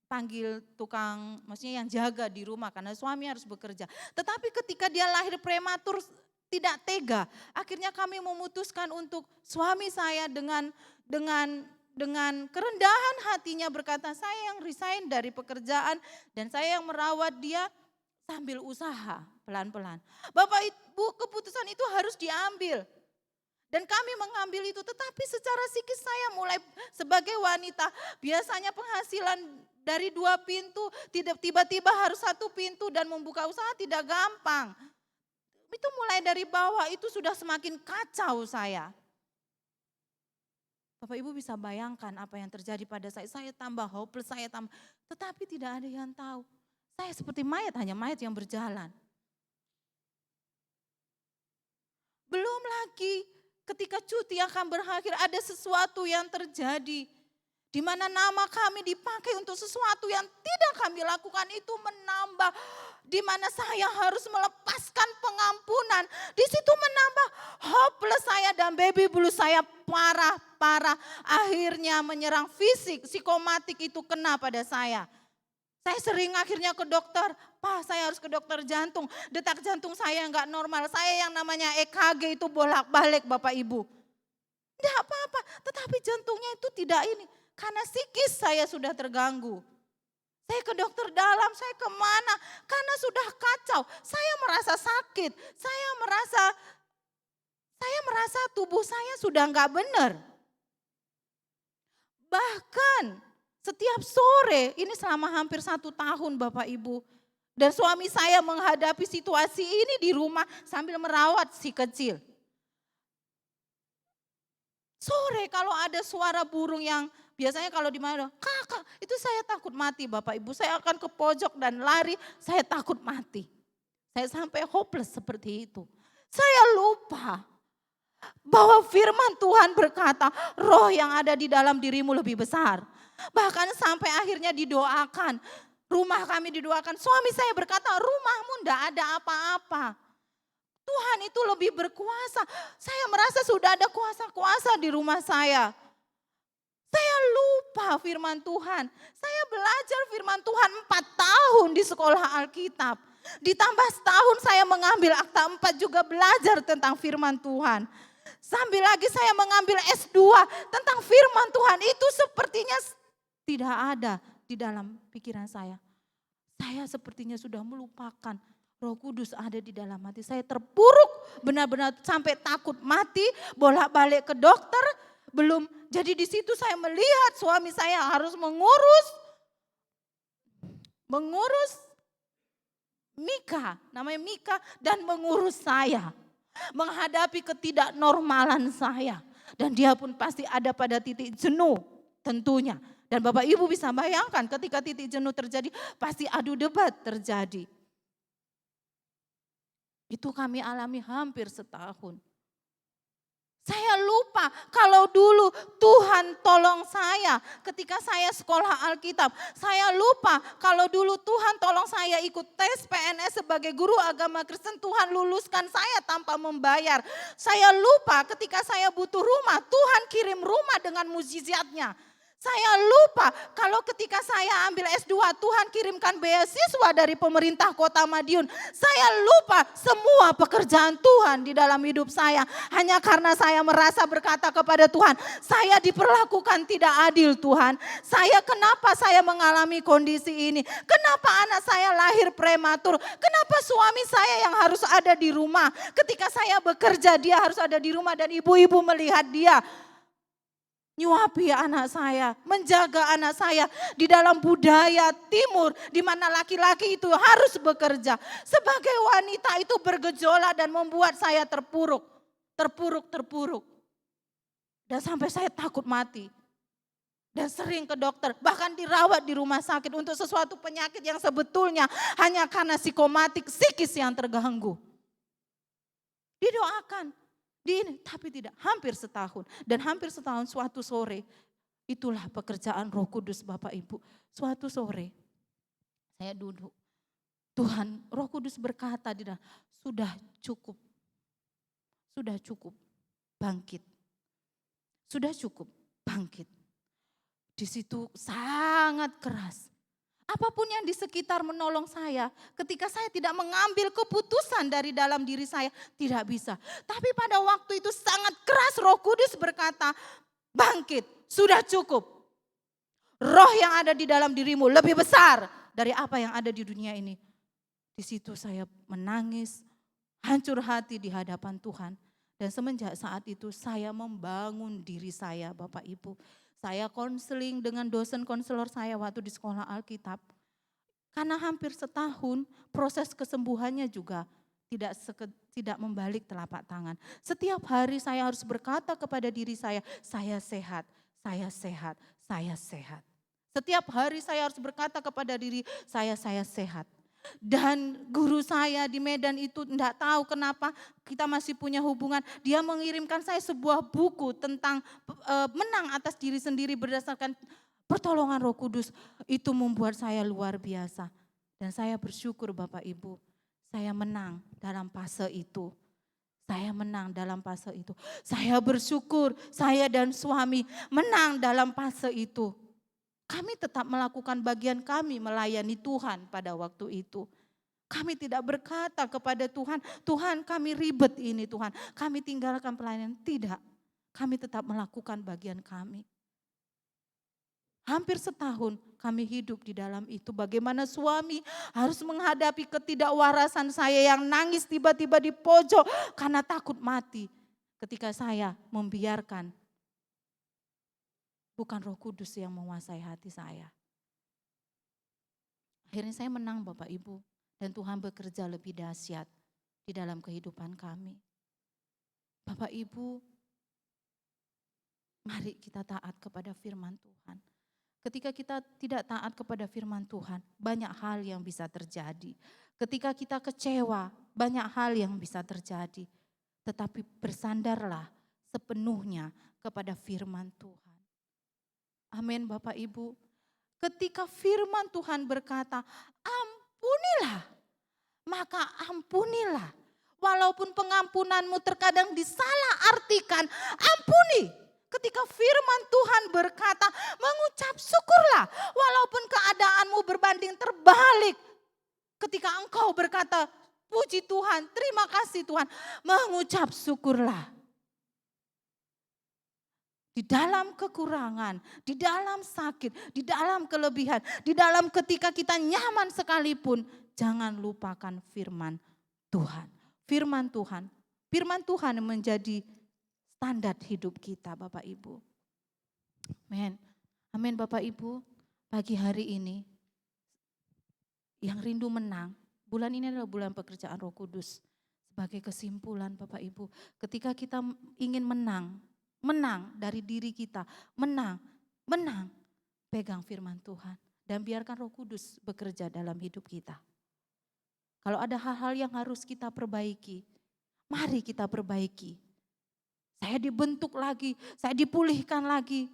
panggil tukang, maksudnya yang jaga di rumah karena suami harus bekerja. Tetapi ketika dia lahir prematur tidak tega, akhirnya kami memutuskan untuk suami saya dengan kerendahan hatinya berkata, saya yang resign dari pekerjaan dan saya yang merawat dia sambil usaha pelan-pelan. Bapak Ibu, keputusan itu harus diambil. Dan kami mengambil itu, tetapi secara psikis saya mulai sebagai wanita, biasanya penghasilan dari 2 pintu, tidak tiba-tiba harus 1 pintu dan membuka usaha tidak gampang. Itu mulai dari bawah, itu sudah semakin kacau saya. Bapak Ibu bisa bayangkan apa yang terjadi pada saya tambah hopeless, tetapi tidak ada yang tahu. Saya seperti mayat, hanya mayat yang berjalan. Belum lagi ketika cuti akan berakhir ada sesuatu yang terjadi. Di mana nama kami dipakai untuk sesuatu yang tidak kami lakukan itu menambah. Di mana saya harus melepaskan pengampunan. Di situ menambah hopeless saya dan baby blue saya parah-parah. Akhirnya menyerang fisik, psikomatik itu kena pada saya. Saya sering akhirnya ke dokter, Pak saya harus ke dokter jantung. Detak jantung saya enggak normal, saya yang namanya EKG itu bolak-balik Bapak Ibu. Enggak apa-apa, tetapi jantungnya itu tidak ini. Karena psikis saya sudah terganggu. Saya ke dokter dalam, saya kemana? Karena sudah kacau, saya merasa sakit. Saya merasa tubuh saya sudah enggak benar. Bahkan setiap sore, ini selama hampir 1 tahun Bapak Ibu. Dan suami saya menghadapi situasi ini di rumah sambil merawat si kecil. Sore kalau ada suara burung yang biasanya kalau di mana, kakak itu saya takut mati Bapak Ibu. Saya akan ke pojok dan lari, saya takut mati. Saya sampai hopeless seperti itu. Saya lupa bahwa firman Tuhan berkata roh yang ada di dalam dirimu lebih besar. Bahkan sampai akhirnya didoakan. Rumah kami didoakan. Suami saya berkata rumahmu enggak ada apa-apa. Tuhan itu lebih berkuasa. Saya merasa sudah ada kuasa-kuasa di rumah saya. Saya lupa firman Tuhan. Saya belajar firman Tuhan 4 tahun di sekolah Alkitab. Ditambah setahun saya mengambil akta 4 juga belajar tentang firman Tuhan. Sambil lagi saya mengambil S2 tentang firman Tuhan. Itu sepertinya tidak ada di dalam pikiran saya. Saya sepertinya sudah melupakan Roh Kudus ada di dalam hati. Saya terpuruk benar-benar sampai takut mati, bolak-balik ke dokter. Belum, jadi di situ saya melihat suami saya harus mengurus Mika, namanya Mika, dan mengurus saya. Menghadapi ketidaknormalan saya. Dan dia pun pasti ada pada titik jenuh tentunya. Dan Bapak Ibu bisa bayangkan ketika titik jenuh terjadi, pasti adu debat terjadi. Itu kami alami hampir setahun. Saya lupa kalau dulu Tuhan tolong saya ketika saya sekolah Alkitab. Saya lupa kalau dulu Tuhan tolong saya ikut tes PNS sebagai guru agama Kristen. Tuhan luluskan saya tanpa membayar. Saya lupa ketika saya butuh rumah, Tuhan kirim rumah dengan mukjizatnya. Saya lupa kalau ketika saya ambil S2 Tuhan kirimkan beasiswa dari pemerintah kota Madiun. Saya lupa semua pekerjaan Tuhan di dalam hidup saya. Hanya karena saya merasa berkata kepada Tuhan, saya diperlakukan tidak adil Tuhan. Kenapa saya mengalami kondisi ini? Kenapa anak saya lahir prematur? Kenapa suami saya yang harus ada di rumah? Ketika saya bekerja dia harus ada di rumah dan ibu-ibu melihat dia nyuapi anak saya, menjaga anak saya di dalam budaya timur di mana laki-laki itu harus bekerja. Sebagai wanita itu bergejolak dan membuat saya terpuruk. Dan sampai saya takut mati. Dan sering ke dokter, bahkan dirawat di rumah sakit untuk sesuatu penyakit yang sebetulnya hanya karena psikomatik, psikis yang terganggu. Didoakan. Tapi tidak, hampir setahun. Dan hampir setahun suatu sore, itulah pekerjaan Roh Kudus Bapak Ibu. Suatu sore, saya duduk. Tuhan, Roh Kudus berkata, sudah cukup. Sudah cukup, bangkit. Sudah cukup, bangkit. Di situ sangat keras. Apapun yang di sekitar menolong saya, ketika saya tidak mengambil keputusan dari dalam diri saya, tidak bisa. Tapi pada waktu itu sangat keras Roh Kudus berkata, bangkit, sudah cukup. Roh yang ada di dalam dirimu lebih besar dari apa yang ada di dunia ini. Di situ saya menangis, hancur hati di hadapan Tuhan. Dan semenjak saat itu saya membangun diri saya, Bapak Ibu. Saya konseling dengan dosen konselor saya waktu di sekolah Alkitab. Karena hampir setahun proses kesembuhannya juga tidak membalik telapak tangan. Setiap hari saya harus berkata kepada diri saya sehat, saya sehat, saya sehat. Setiap hari saya harus berkata kepada diri saya sehat. Dan guru saya di Medan itu tidak tahu kenapa kita masih punya hubungan. Dia mengirimkan saya sebuah buku tentang menang atas diri sendiri berdasarkan pertolongan Roh Kudus. Itu membuat saya luar biasa. Dan saya bersyukur Bapak Ibu, saya menang dalam fase itu. Saya menang dalam fase itu. Saya bersyukur saya dan suami menang dalam fase itu. Kami tetap melakukan bagian kami melayani Tuhan pada waktu itu. Kami tidak berkata kepada Tuhan, Tuhan kami ribet ini Tuhan, kami tinggalkan pelayanan. Tidak, kami tetap melakukan bagian kami. Hampir setahun kami hidup di dalam itu. Bagaimana suami harus menghadapi ketidakwarasan saya yang nangis tiba-tiba di pojok karena takut mati. Ketika saya membiarkan bukan Roh Kudus yang menguasai hati saya. Akhirnya saya menang Bapak Ibu. Dan Tuhan bekerja lebih dahsyat di dalam kehidupan kami. Bapak Ibu, mari kita taat kepada firman Tuhan. Ketika kita tidak taat kepada firman Tuhan, banyak hal yang bisa terjadi. Ketika kita kecewa, banyak hal yang bisa terjadi. Tetapi bersandarlah sepenuhnya kepada firman Tuhan. Amin Bapak Ibu. Ketika firman Tuhan berkata, ampunilah, maka ampunilah. Walaupun pengampunanmu terkadang disalah artikan, ampuni. Ketika firman Tuhan berkata, mengucap syukurlah. Walaupun keadaanmu berbanding terbalik. Ketika engkau berkata, puji Tuhan, terima kasih Tuhan, mengucap syukurlah. Di dalam kekurangan, di dalam sakit, di dalam kelebihan, di dalam ketika kita nyaman sekalipun, jangan lupakan firman Tuhan. Firman Tuhan menjadi standar hidup kita Bapak Ibu. Amin. Amin Bapak Ibu, pagi hari ini yang rindu menang, bulan ini adalah bulan pekerjaan Roh Kudus. Sebagai kesimpulan Bapak Ibu, ketika kita ingin menang dari diri kita, menang, pegang firman Tuhan dan biarkan Roh Kudus bekerja dalam hidup kita. Kalau ada hal-hal yang harus kita perbaiki, mari kita perbaiki. Saya dibentuk lagi, saya dipulihkan lagi,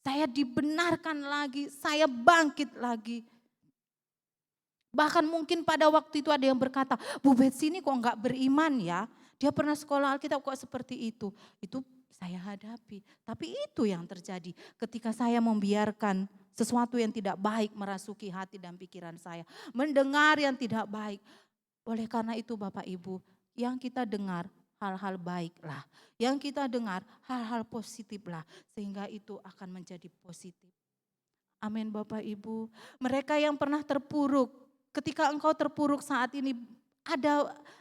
saya dibenarkan lagi, saya bangkit lagi. Bahkan mungkin pada waktu itu ada yang berkata, Bu Betsy ini kok enggak beriman ya, dia pernah sekolah Alkitab kok seperti itu. Itu saya hadapi, tapi itu yang terjadi ketika saya membiarkan sesuatu yang tidak baik merasuki hati dan pikiran saya. Mendengar yang tidak baik. Oleh karena itu Bapak Ibu, yang kita dengar hal-hal baiklah. Yang kita dengar hal-hal positiflah. Sehingga itu akan menjadi positif. Amin Bapak Ibu. Mereka yang pernah terpuruk, ketika engkau terpuruk saat ini,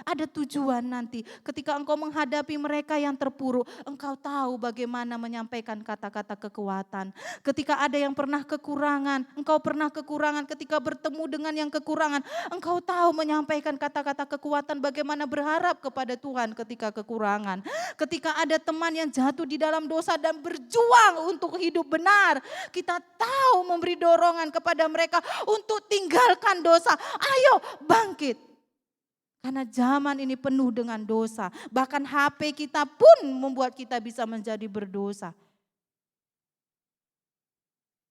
ada tujuan nanti. Ketika engkau menghadapi mereka yang terpuruk, engkau tahu bagaimana menyampaikan kata-kata kekuatan. Ketika ada yang pernah kekurangan, engkau pernah kekurangan, ketika bertemu dengan yang kekurangan, engkau tahu menyampaikan kata-kata kekuatan, bagaimana berharap kepada Tuhan ketika kekurangan. Ketika ada teman yang jatuh di dalam dosa dan berjuang untuk hidup benar, kita tahu memberi dorongan kepada mereka untuk tinggalkan dosa. Ayo bangkit. Karena zaman ini penuh dengan dosa. Bahkan HP kita pun membuat kita bisa menjadi berdosa.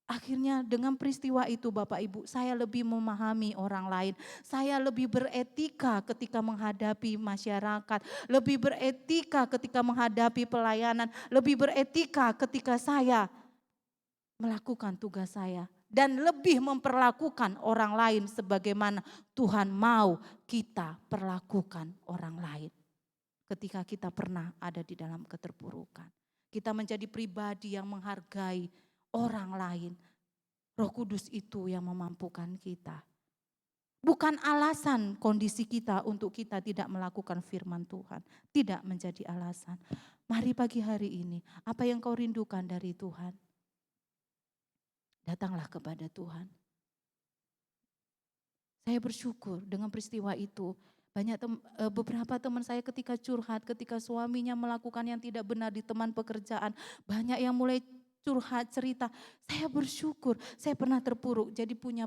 Akhirnya dengan peristiwa itu Bapak Ibu, saya lebih memahami orang lain. Saya lebih beretika ketika menghadapi masyarakat. Lebih beretika ketika menghadapi pelayanan. Lebih beretika ketika saya melakukan tugas saya dan lebih memperlakukan orang lain sebagaimana Tuhan mau kita perlakukan orang lain. Ketika kita pernah ada di dalam keterpurukan, kita menjadi pribadi yang menghargai orang lain. Roh Kudus itu yang memampukan kita. Bukan alasan kondisi kita untuk kita tidak melakukan firman Tuhan. Tidak menjadi alasan. Mari pagi hari ini, apa yang kau rindukan dari Tuhan? Datanglah kepada Tuhan. Saya bersyukur dengan peristiwa itu. Beberapa teman saya ketika curhat, ketika suaminya melakukan yang tidak benar di teman pekerjaan, banyak yang mulai curhat, cerita. Saya bersyukur, saya pernah terpuruk, jadi punya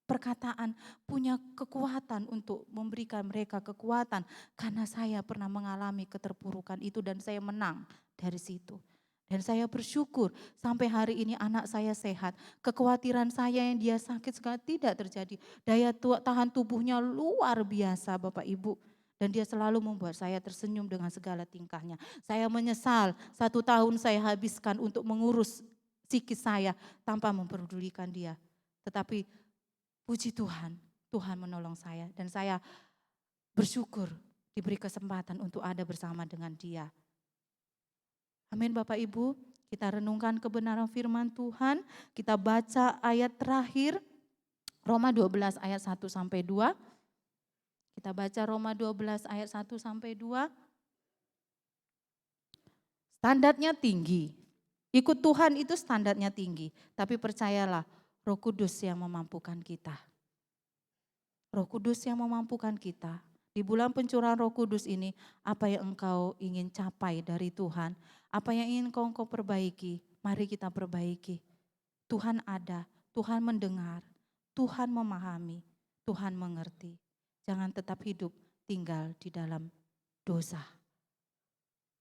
perkataan, punya kekuatan untuk memberikan mereka kekuatan. Karena saya pernah mengalami keterpurukan itu dan saya menang dari situ. Dan saya bersyukur sampai hari ini anak saya sehat. Kekhawatiran saya yang dia sakit segala tidak terjadi. Daya tahan tubuhnya luar biasa Bapak Ibu. Dan dia selalu membuat saya tersenyum dengan segala tingkahnya. Saya menyesal 1 tahun saya habiskan untuk mengurus psikis saya tanpa memperdulikan dia. Tetapi puji Tuhan, Tuhan menolong saya dan saya bersyukur diberi kesempatan untuk ada bersama dengan dia. Amin Bapak Ibu, kita renungkan kebenaran firman Tuhan, kita baca ayat terakhir, Roma 12 ayat 1 sampai 2. Kita baca Roma 12 ayat 1 sampai 2. Standarnya tinggi, ikut Tuhan itu standarnya tinggi, tapi percayalah, Roh Kudus yang memampukan kita. Roh Kudus yang memampukan kita. Di bulan pencurahan Roh Kudus ini, apa yang engkau ingin capai dari Tuhan, apa yang ingin engkau perbaiki, mari kita perbaiki. Tuhan ada, Tuhan mendengar, Tuhan memahami, Tuhan mengerti. Jangan tetap hidup tinggal di dalam dosa.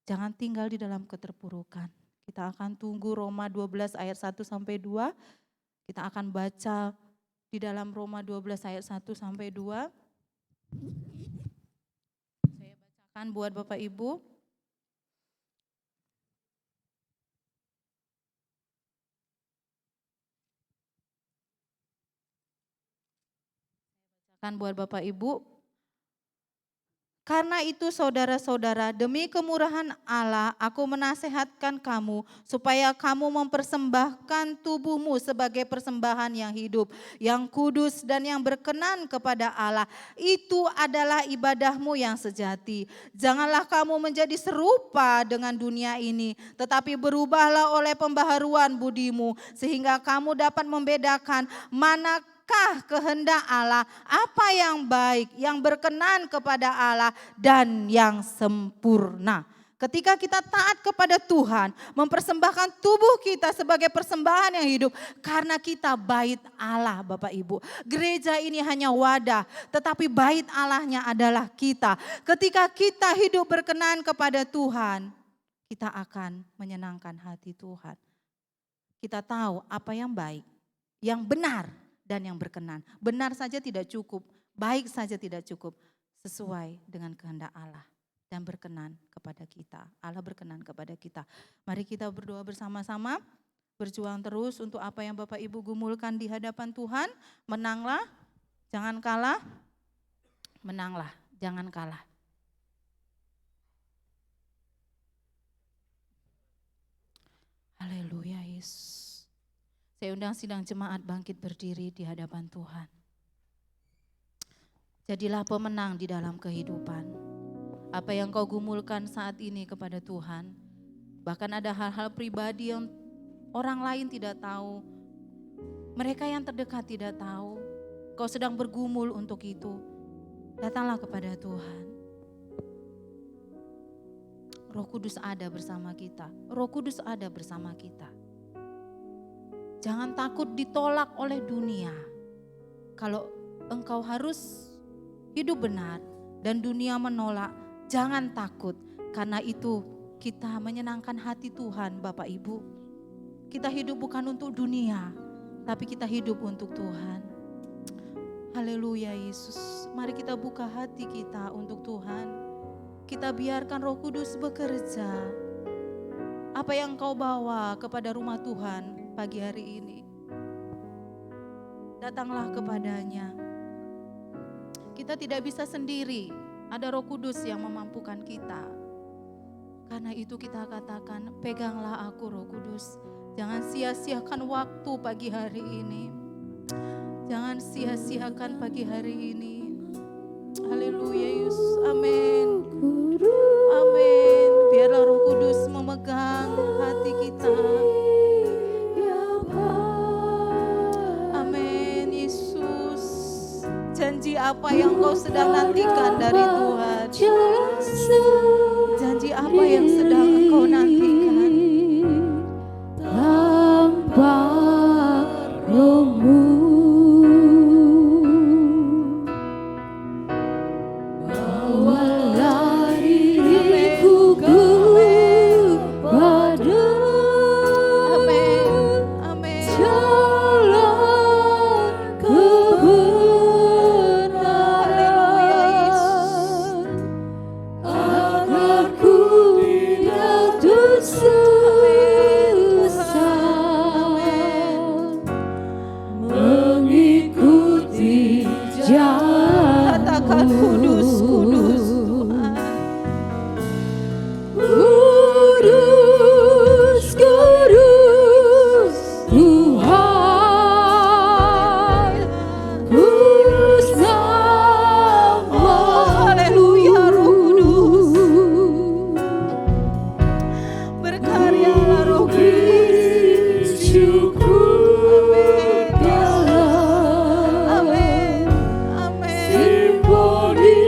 Jangan tinggal di dalam keterpurukan. Kita akan tunggu Roma 12 ayat 1 sampai 2. Kita akan baca di dalam Roma 12 ayat 1 sampai 2. Saya bacakan buat Bapak Ibu. Saya bacakan buat Bapak Ibu. Karena itu saudara-saudara, demi kemurahan Allah aku menasehatkan kamu supaya kamu mempersembahkan tubuhmu sebagai persembahan yang hidup, yang kudus dan yang berkenan kepada Allah. Itu adalah ibadahmu yang sejati. Janganlah kamu menjadi serupa dengan dunia ini, tetapi berubahlah oleh pembaharuan budimu sehingga kamu dapat membedakan manakah kehendak Allah, apa yang baik, yang berkenan kepada Allah dan yang sempurna. Ketika kita taat kepada Tuhan, mempersembahkan tubuh kita sebagai persembahan yang hidup, karena kita bait Allah Bapak Ibu. Gereja ini hanya wadah, tetapi bait Allahnya adalah kita. Ketika kita hidup berkenan kepada Tuhan, kita akan menyenangkan hati Tuhan. Kita tahu apa yang baik, yang benar, dan yang berkenan. Benar saja tidak cukup, baik saja tidak cukup, sesuai dengan kehendak Allah dan berkenan kepada kita. Allah berkenan kepada kita. Mari kita berdoa bersama-sama, berjuang terus untuk apa yang Bapak Ibu gumulkan di hadapan Tuhan. Menanglah, jangan kalah. Menanglah, jangan kalah. Haleluya Yesus. Saya undang sidang jemaat bangkit berdiri di hadapan Tuhan. Jadilah pemenang di dalam kehidupan. Apa yang kau gumulkan saat ini kepada Tuhan, bahkan ada hal-hal pribadi yang orang lain tidak tahu, mereka yang terdekat tidak tahu, kau sedang bergumul untuk itu, datanglah kepada Tuhan. Roh Kudus ada bersama kita, Roh Kudus ada bersama kita. Jangan takut ditolak oleh dunia. Kalau engkau harus hidup benar dan dunia menolak, jangan takut. Karena itu kita menyenangkan hati Tuhan Bapak Ibu. Kita hidup bukan untuk dunia, tapi kita hidup untuk Tuhan. Haleluya Yesus. Mari kita buka hati kita untuk Tuhan. Kita biarkan Roh Kudus bekerja. Apa yang kau bawa kepada rumah Tuhan pagi hari ini, datanglah kepadanya. Kita tidak bisa sendiri, ada Roh Kudus yang memampukan kita. Karena itu kita katakan, peganglah aku Roh Kudus. Jangan sia-siakan waktu pagi hari ini. Jangan sia-siakan pagi hari ini. Haleluya Yesus, amin. Amin. Biarlah Roh Kudus memegang hati kita. Amin Yesus. Janji apa yang kau sedang nantikan dari Tuhan? Janji apa yang sedang engkau nantikan? Tanpa Roh-Mu bawalah diriku kepada jalan kebenaran, agar ku tidak tersesat mengikuti jalan. Katakan kudus, kudus Tuhan. Kudus, kudus Tuhan, kudus nama-Mu. Haleluya, Roh Kudus. Berkaryalah Roh Kudus. Syukur Amin. Amin. simponi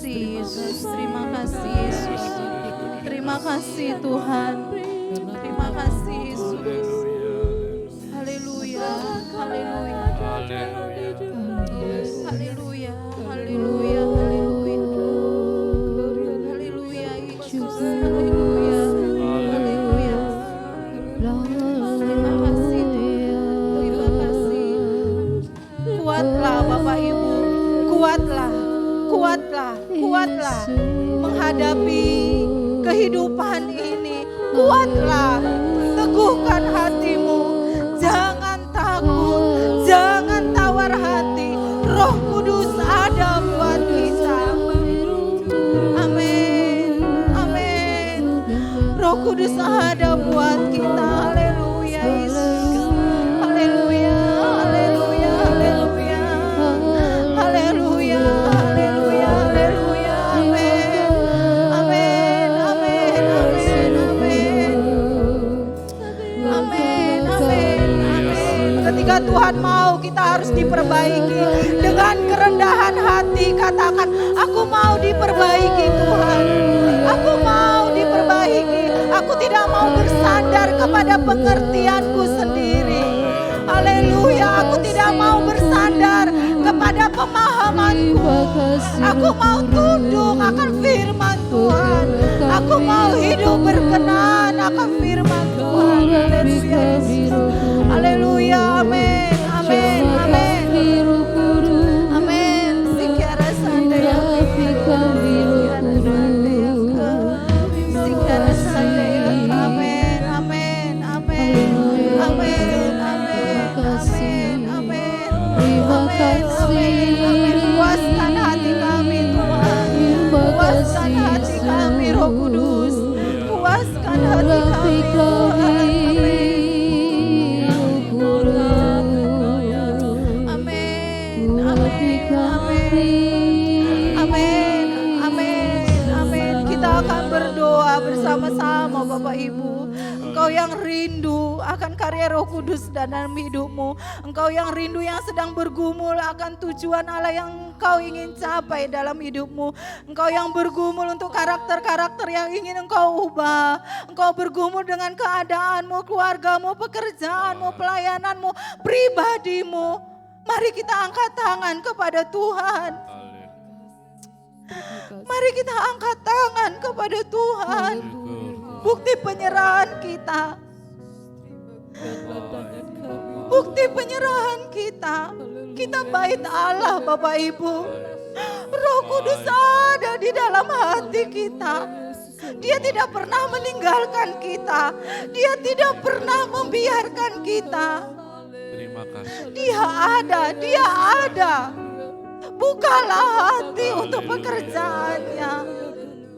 kasih Yesus, terima kasih Yesus. Terima kasih Tuhan. Terima kasih Yesus. Haleluya, haleluya. Haleluya, haleluya, haleluya. Haleluya Yesus, haleluya. Haleluya. Terima kasih Tuhan. Terima kasih. Kuatlah Bapak Ibu, kuatlah, kuatlah, kuatlah menghadapi kehidupan ini. Kuatlah, teguhkan hatimu, jangan takut, jangan tawar hati. Roh Kudus ada buat kita. Amin, amin. Roh Kudus ada buat kita. Haleluya Yesus. Haleluya, haleluya, haleluya. Haleluya, haleluya, haleluya. Amin. Amin, amin, amin, amin. Amin, amin, amin. Ketika Tuhan mau, kita harus diperbaiki. Dengan kerendahan hati katakan, aku mau diperbaiki Tuhan. Aku mau diperbaiki. Aku tidak mau bersandar kepada pengertianku sendiri. Haleluya, aku tidak mau bersandar kepada pemahamanku. Aku mau tunduk akan firman Tuhan. Aku mau hidup berkenan akan firman Tuhan. Haleluya, haleluya, amin, amin, amin. Amin. Sikiara sandaya, sikiara sandaya. Amin, amin, amin, amin, amin, amin, amin. Amin, amin, amin. Puaskan hati kami Tuhan. Puaskan hati kami Roh Kudus. Puaskan hati kami Tuhan. Amin, amin, amin, amin, amin, amin. Kita akan berdoa bersama-sama Bapak Ibu. Engkau yang rindu akan karya Roh Kudus dalam hidupmu. Engkau yang rindu yang sedang bergumul akan tujuan Allah yang engkau ingin capai dalam hidupmu. Engkau yang bergumul untuk karakter-karakter yang ingin engkau ubah. Engkau bergumul dengan keadaanmu, keluargamu, pekerjaanmu, pelayananmu, pribadimu. Mari kita angkat tangan kepada Tuhan. Mari kita angkat tangan kepada Tuhan. Bukti penyerahan kita. Bukti penyerahan kita. Kita bait Allah Bapak Ibu. Roh Kudus ada di dalam hati kita. Dia tidak pernah meninggalkan kita. Dia tidak pernah membiarkan kita. Dia ada, dia ada. Bukalah hati untuk pekerjaannya.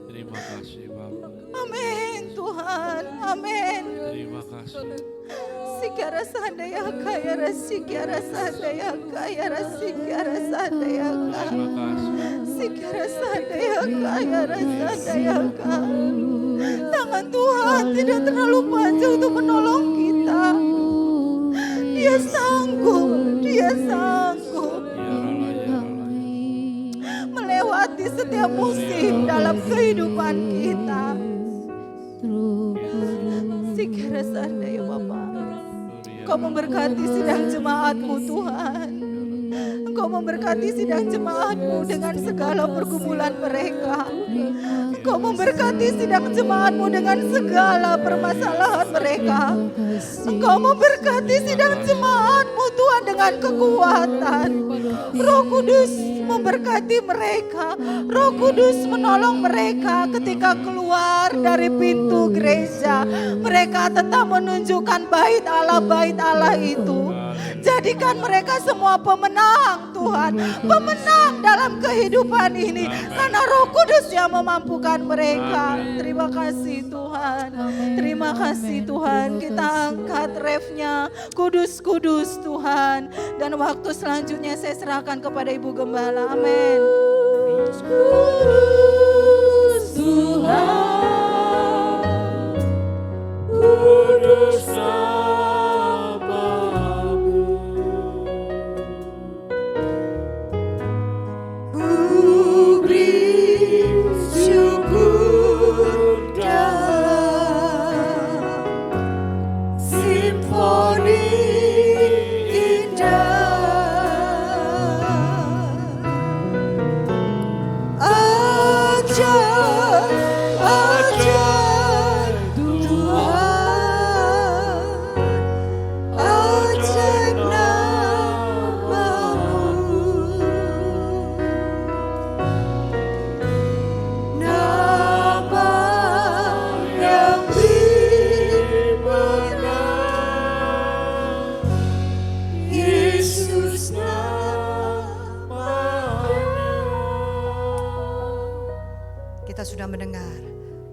Terima kasih Bapak. Amin Tuhan, amin. Terima kasih. Sikara sandaya kaya rasikara sandaya kaya rasikara sandaya kaya. Terima kasih. Sikara sandaya kaya rasandaya kaya. Tangan Tuhan tidak terlalu panjang untuk menolong kita. Dia sanggup, dia sanggup melewati setiap musim dalam kehidupan kita. Sikara sandaya Bapak. Engkau memberkati sidang jemaat-Mu Tuhan. Engkau memberkati sidang jemaat-Mu dengan segala pergumulan mereka. Engkau memberkati sidang jemaat-Mu dengan segala permasalahan mereka. Engkau memberkati sidang jemaat-Mu Tuhan dengan kekuatan. Roh Kudus memberkati mereka. Roh Kudus menolong mereka ketika keluar dari pintu gereja. Mereka tetap menunjukkan bait Allah itu. Jadikan mereka semua pemenang Tuhan. Pemenang dalam kehidupan ini. Karena Roh Kudus yang memampukan mereka. Terima kasih Tuhan. Terima kasih Tuhan. Kita angkat refnya. Kudus, kudus Tuhan. Dan waktu selanjutnya saya serahkan kepada Ibu Gembala. Amin. Kudus Tuhan, kudus namamu. Ku beri Kita sudah mendengar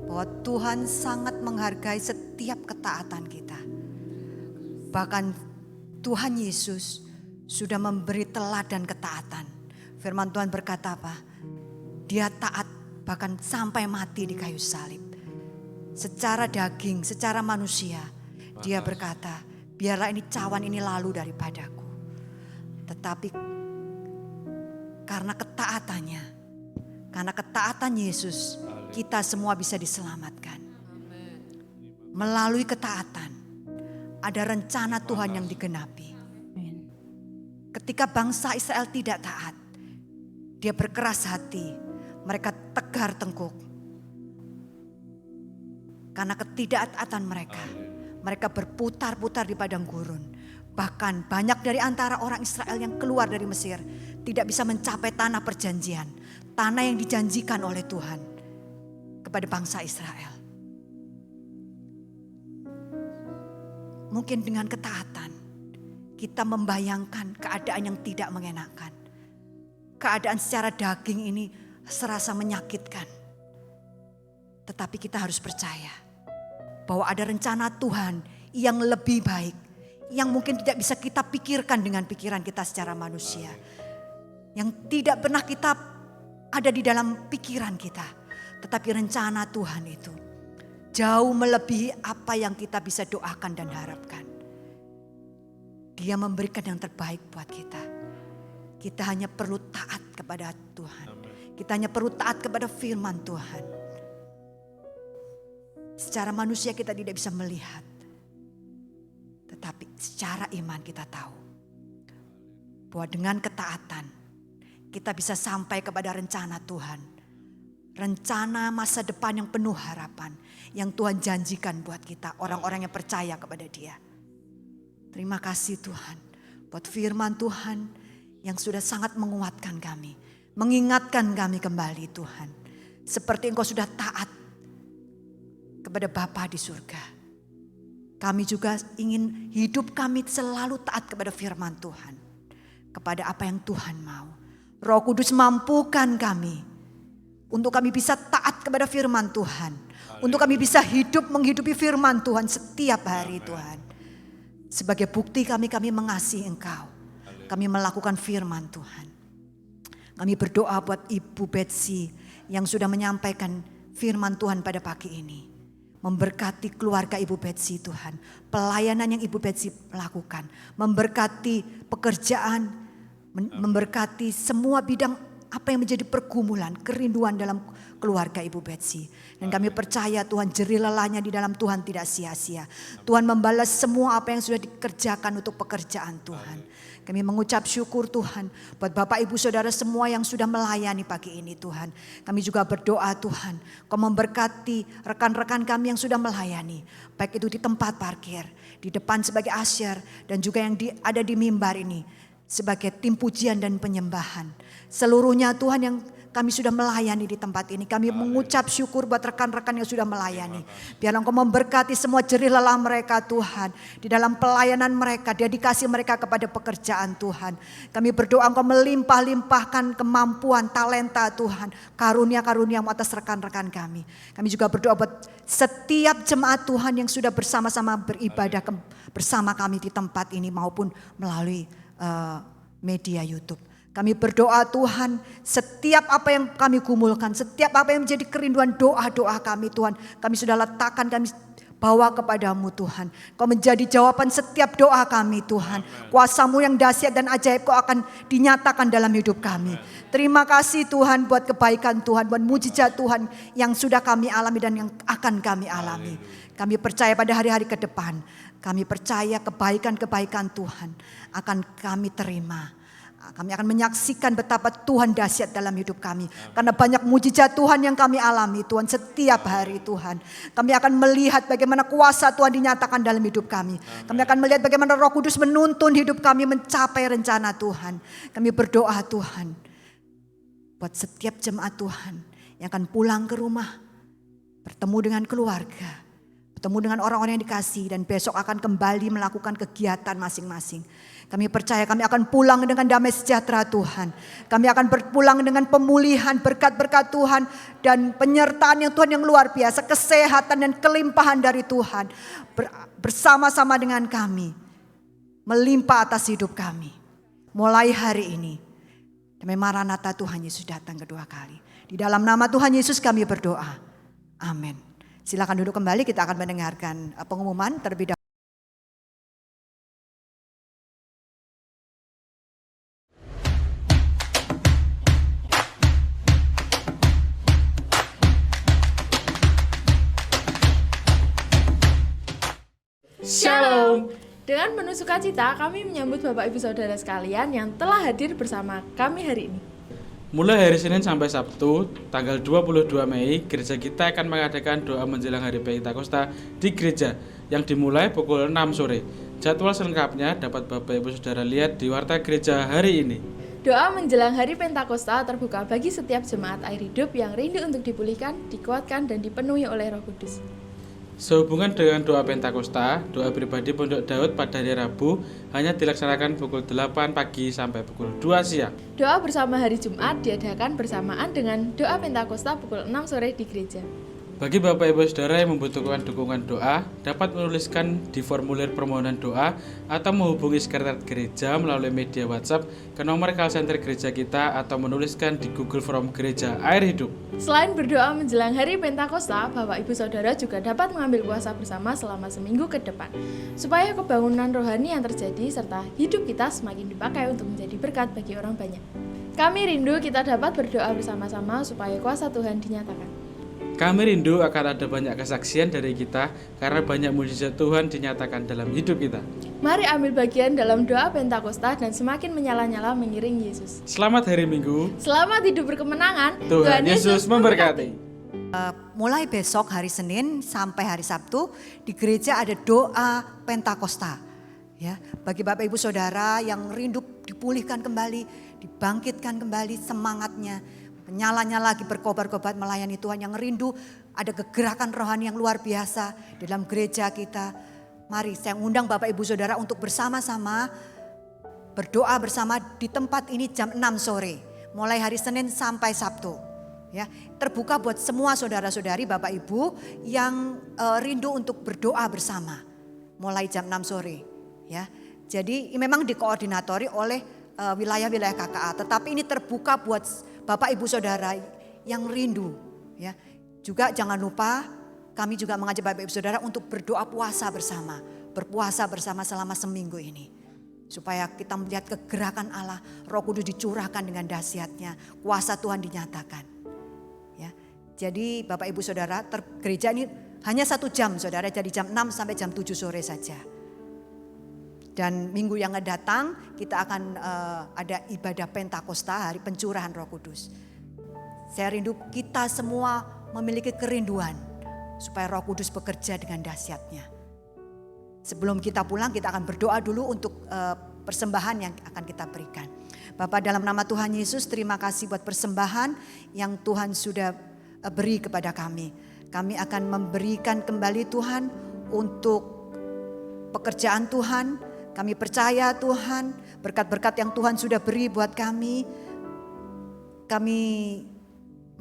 bahwa Tuhan sangat menghargai setiap ketaatan kita. Bahkan Tuhan Yesus sudah memberi teladan ketaatan. Firman Tuhan berkata apa? Dia taat bahkan sampai mati di kayu salib. Secara daging, secara manusia, dia berkata, biarlah ini cawan ini lalu daripadaku. Tetapi karena ketaatannya, karena ketaatan Yesus, kita semua bisa diselamatkan. Melalui ketaatan, ada rencana Tuhan yang digenapi. Ketika bangsa Israel tidak taat, dia berkeras hati, mereka tegar tengkuk. Karena ketidaktaatan mereka, mereka berputar-putar di padang gurun. Bahkan banyak dari antara orang Israel yang keluar dari Mesir tidak bisa mencapai tanah perjanjian, tanah yang dijanjikan oleh Tuhan kepada bangsa Israel. Mungkin dengan ketaatan kita membayangkan keadaan yang tidak mengenakan. Keadaan secara daging ini serasa menyakitkan. Tetapi kita harus percaya bahwa ada rencana Tuhan yang lebih baik, yang mungkin tidak bisa kita pikirkan dengan pikiran kita secara manusia, yang tidak pernah kita ada di dalam pikiran kita. Tetapi rencana Tuhan itu jauh melebihi apa yang kita bisa doakan dan harapkan. Dia memberikan yang terbaik buat kita. Kita hanya perlu taat kepada Tuhan. Kita hanya perlu taat kepada firman Tuhan. Secara manusia kita tidak bisa melihat. Tetapi secara iman kita tahu bahwa dengan ketaatan kita bisa sampai kepada rencana Tuhan. Rencana masa depan yang penuh harapan. Yang Tuhan janjikan buat kita, orang-orang yang percaya kepada Dia. Terima kasih Tuhan buat firman Tuhan yang sudah sangat menguatkan kami. Mengingatkan kami kembali Tuhan. Seperti Engkau sudah taat kepada Bapa di surga. Kami juga ingin hidup kami selalu taat kepada firman Tuhan. Kepada apa yang Tuhan mau. Roh Kudus mampukan kami. Untuk kami bisa taat kepada firman Tuhan. Untuk kami bisa hidup menghidupi firman Tuhan setiap hari Tuhan. Sebagai bukti kami mengasihi Engkau. Kami melakukan firman Tuhan. Kami berdoa buat Ibu Betsy yang sudah menyampaikan firman Tuhan pada pagi ini. Memberkati keluarga Ibu Betsy Tuhan. Pelayanan yang Ibu Betsy lakukan. Memberkati pekerjaan. Memberkati semua bidang apa yang menjadi pergumulan, kerinduan dalam keluarga Ibu Betsy. Dan kami percaya Tuhan jerih lelahnya di dalam Tuhan tidak sia-sia. Tuhan membalas semua apa yang sudah dikerjakan untuk pekerjaan Tuhan. Kami mengucap syukur Tuhan buat Bapak Ibu Saudara semua yang sudah melayani pagi ini Tuhan. Kami juga berdoa Tuhan, Kau memberkati rekan-rekan kami yang sudah melayani. Baik itu di tempat parkir, di depan sebagai asyir dan juga yang ada di mimbar ini sebagai tim pujian dan penyembahan. Seluruhnya Tuhan yang kami sudah melayani di tempat ini. Kami mengucap syukur buat rekan-rekan yang sudah melayani. Biar Engkau memberkati semua jerih lelah mereka Tuhan. Di dalam pelayanan mereka, dedikasi mereka kepada pekerjaan Tuhan. Kami berdoa Engkau melimpah-limpahkan kemampuan, talenta Tuhan. Karunia-karunia atas rekan-rekan kami. Kami juga berdoa buat setiap jemaat Tuhan yang sudah bersama-sama beribadah bersama kami di tempat ini maupun melalui media YouTube. Kami berdoa Tuhan, setiap apa yang kami gumulkan, setiap apa yang menjadi kerinduan doa-doa kami Tuhan, kami sudah letakkan, kami bawa kepadamu Tuhan. Kau menjadi jawaban setiap doa kami Tuhan. Kuasa-Mu yang dahsyat dan ajaib Kau akan dinyatakan dalam hidup kami. Terima kasih Tuhan buat kebaikan Tuhan, buat mujizat Tuhan yang sudah kami alami dan yang akan kami alami. Kami percaya pada hari-hari ke depan, kami percaya kebaikan-kebaikan Tuhan akan kami terima. Kami akan menyaksikan betapa Tuhan dahsyat dalam hidup kami. Karena banyak mujizat Tuhan yang kami alami Tuhan setiap hari Tuhan. Kami akan melihat bagaimana kuasa Tuhan dinyatakan dalam hidup kami. Kami akan melihat bagaimana Roh Kudus menuntun hidup kami mencapai rencana Tuhan. Kami berdoa Tuhan. Buat setiap jemaat Tuhan yang akan pulang ke rumah. Bertemu dengan keluarga. Bertemu dengan orang-orang yang dikasihi dan besok akan kembali melakukan kegiatan masing-masing. Kami percaya kami akan pulang dengan damai sejahtera Tuhan. Kami akan berpulang dengan pemulihan berkat-berkat Tuhan. Dan penyertaan yang Tuhan yang luar biasa. Kesehatan dan kelimpahan dari Tuhan. Bersama-sama dengan kami. Melimpah atas hidup kami. Mulai hari ini. Demi Maranatha Tuhan Yesus datang kedua kali. Di dalam nama Tuhan Yesus kami berdoa. Amin. Silakan duduk kembali, kita akan mendengarkan pengumuman terlebih dahulu. Shalom. Dengan penuh sukacita kami menyambut Bapak Ibu Saudara sekalian yang telah hadir bersama kami hari ini. Mulai hari Senin sampai Sabtu, tanggal 22 Mei, gereja kita akan mengadakan doa menjelang hari Pentakosta di gereja yang dimulai pukul 6 sore. Jadwal selengkapnya dapat Bapak Ibu Saudara lihat di warta gereja hari ini. Doa menjelang hari Pentakosta terbuka bagi setiap jemaat air hidup yang rindu untuk dipulihkan, dikuatkan, dan dipenuhi oleh Roh Kudus. Sehubungan dengan doa Pentakosta, doa pribadi Pondok Daud pada hari Rabu hanya dilaksanakan pukul 8 pagi sampai pukul 2 siang. Doa bersama hari Jumat diadakan bersamaan dengan doa Pentakosta pukul 6 sore di gereja. Bagi Bapak Ibu Saudara yang membutuhkan dukungan doa, dapat menuliskan di formulir permohonan doa atau menghubungi sekretariat gereja melalui media WhatsApp ke nomor call center gereja kita atau menuliskan di Google Form Gereja Air Hidup. Selain berdoa menjelang hari Pentakosta, Bapak Ibu Saudara juga dapat mengambil puasa bersama selama seminggu ke depan, supaya kebangunan rohani yang terjadi serta hidup kita semakin dipakai untuk menjadi berkat bagi orang banyak. Kami rindu kita dapat berdoa bersama-sama supaya kuasa Tuhan dinyatakan. Kami rindu akan ada banyak kesaksian dari kita karena banyak mujizat Tuhan dinyatakan dalam hidup kita. Mari ambil bagian dalam doa Pentakosta dan semakin menyala-nyala mengiring Yesus. Selamat hari Minggu. Selamat hidup berkemenangan. Tuhan Yesus memberkati. Mulai besok hari Senin sampai hari Sabtu di gereja ada doa Pentakosta. Ya, bagi Bapak Ibu Saudara yang rindu dipulihkan kembali, dibangkitkan kembali semangatnya. Menyala-nyala lagi berkobar-kobar melayani Tuhan yang rindu. Ada kegerakan rohani yang luar biasa dalam gereja kita. Mari saya undang Bapak Ibu Saudara untuk bersama-sama berdoa bersama di tempat ini jam 6 sore. Mulai hari Senin sampai Sabtu. Ya, terbuka buat semua saudara-saudari Bapak Ibu yang rindu untuk berdoa bersama. Mulai jam 6 sore. Ya, jadi memang dikoordinatori oleh wilayah-wilayah KKA. Tetapi ini terbuka buat Bapak Ibu Saudara yang rindu, ya. Juga jangan lupa kami juga mengajak Bapak Ibu Saudara untuk berdoa puasa bersama. Berpuasa bersama selama seminggu ini. Supaya kita melihat kegerakan Allah, Roh Kudus dicurahkan dengan dahsyatnya, kuasa Tuhan dinyatakan. Ya. Jadi Bapak Ibu Saudara, gereja ini hanya 1 jam Saudara, jadi jam 6 sampai jam 7 sore saja. Dan minggu yang akan datang kita akan ada ibadah Pentakosta, hari pencurahan Roh Kudus. Saya rindu kita semua memiliki kerinduan supaya Roh Kudus bekerja dengan dahsyatnya. Sebelum kita pulang kita akan berdoa dulu untuk persembahan yang akan kita berikan. Bapak, dalam nama Tuhan Yesus, terima kasih buat persembahan yang Tuhan sudah beri kepada kami. Kami akan memberikan kembali Tuhan untuk pekerjaan Tuhan. Kami percaya Tuhan, berkat-berkat yang Tuhan sudah beri buat kami. Kami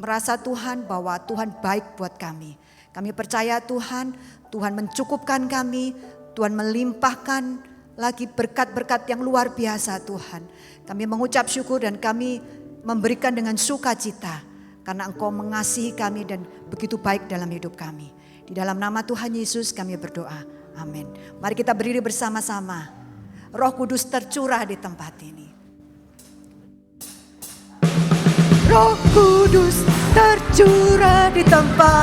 merasa Tuhan bahwa Tuhan baik buat kami. Kami percaya Tuhan, Tuhan mencukupkan kami, Tuhan melimpahkan lagi berkat-berkat yang luar biasa Tuhan. Kami mengucap syukur dan kami memberikan dengan sukacita. Karena Engkau mengasihi kami dan begitu baik dalam hidup kami. Di dalam nama Tuhan Yesus kami berdoa. Amin. Mari kita berdiri bersama-sama. Roh Kudus tercurah di tempat ini. Roh Kudus tercurah di tempat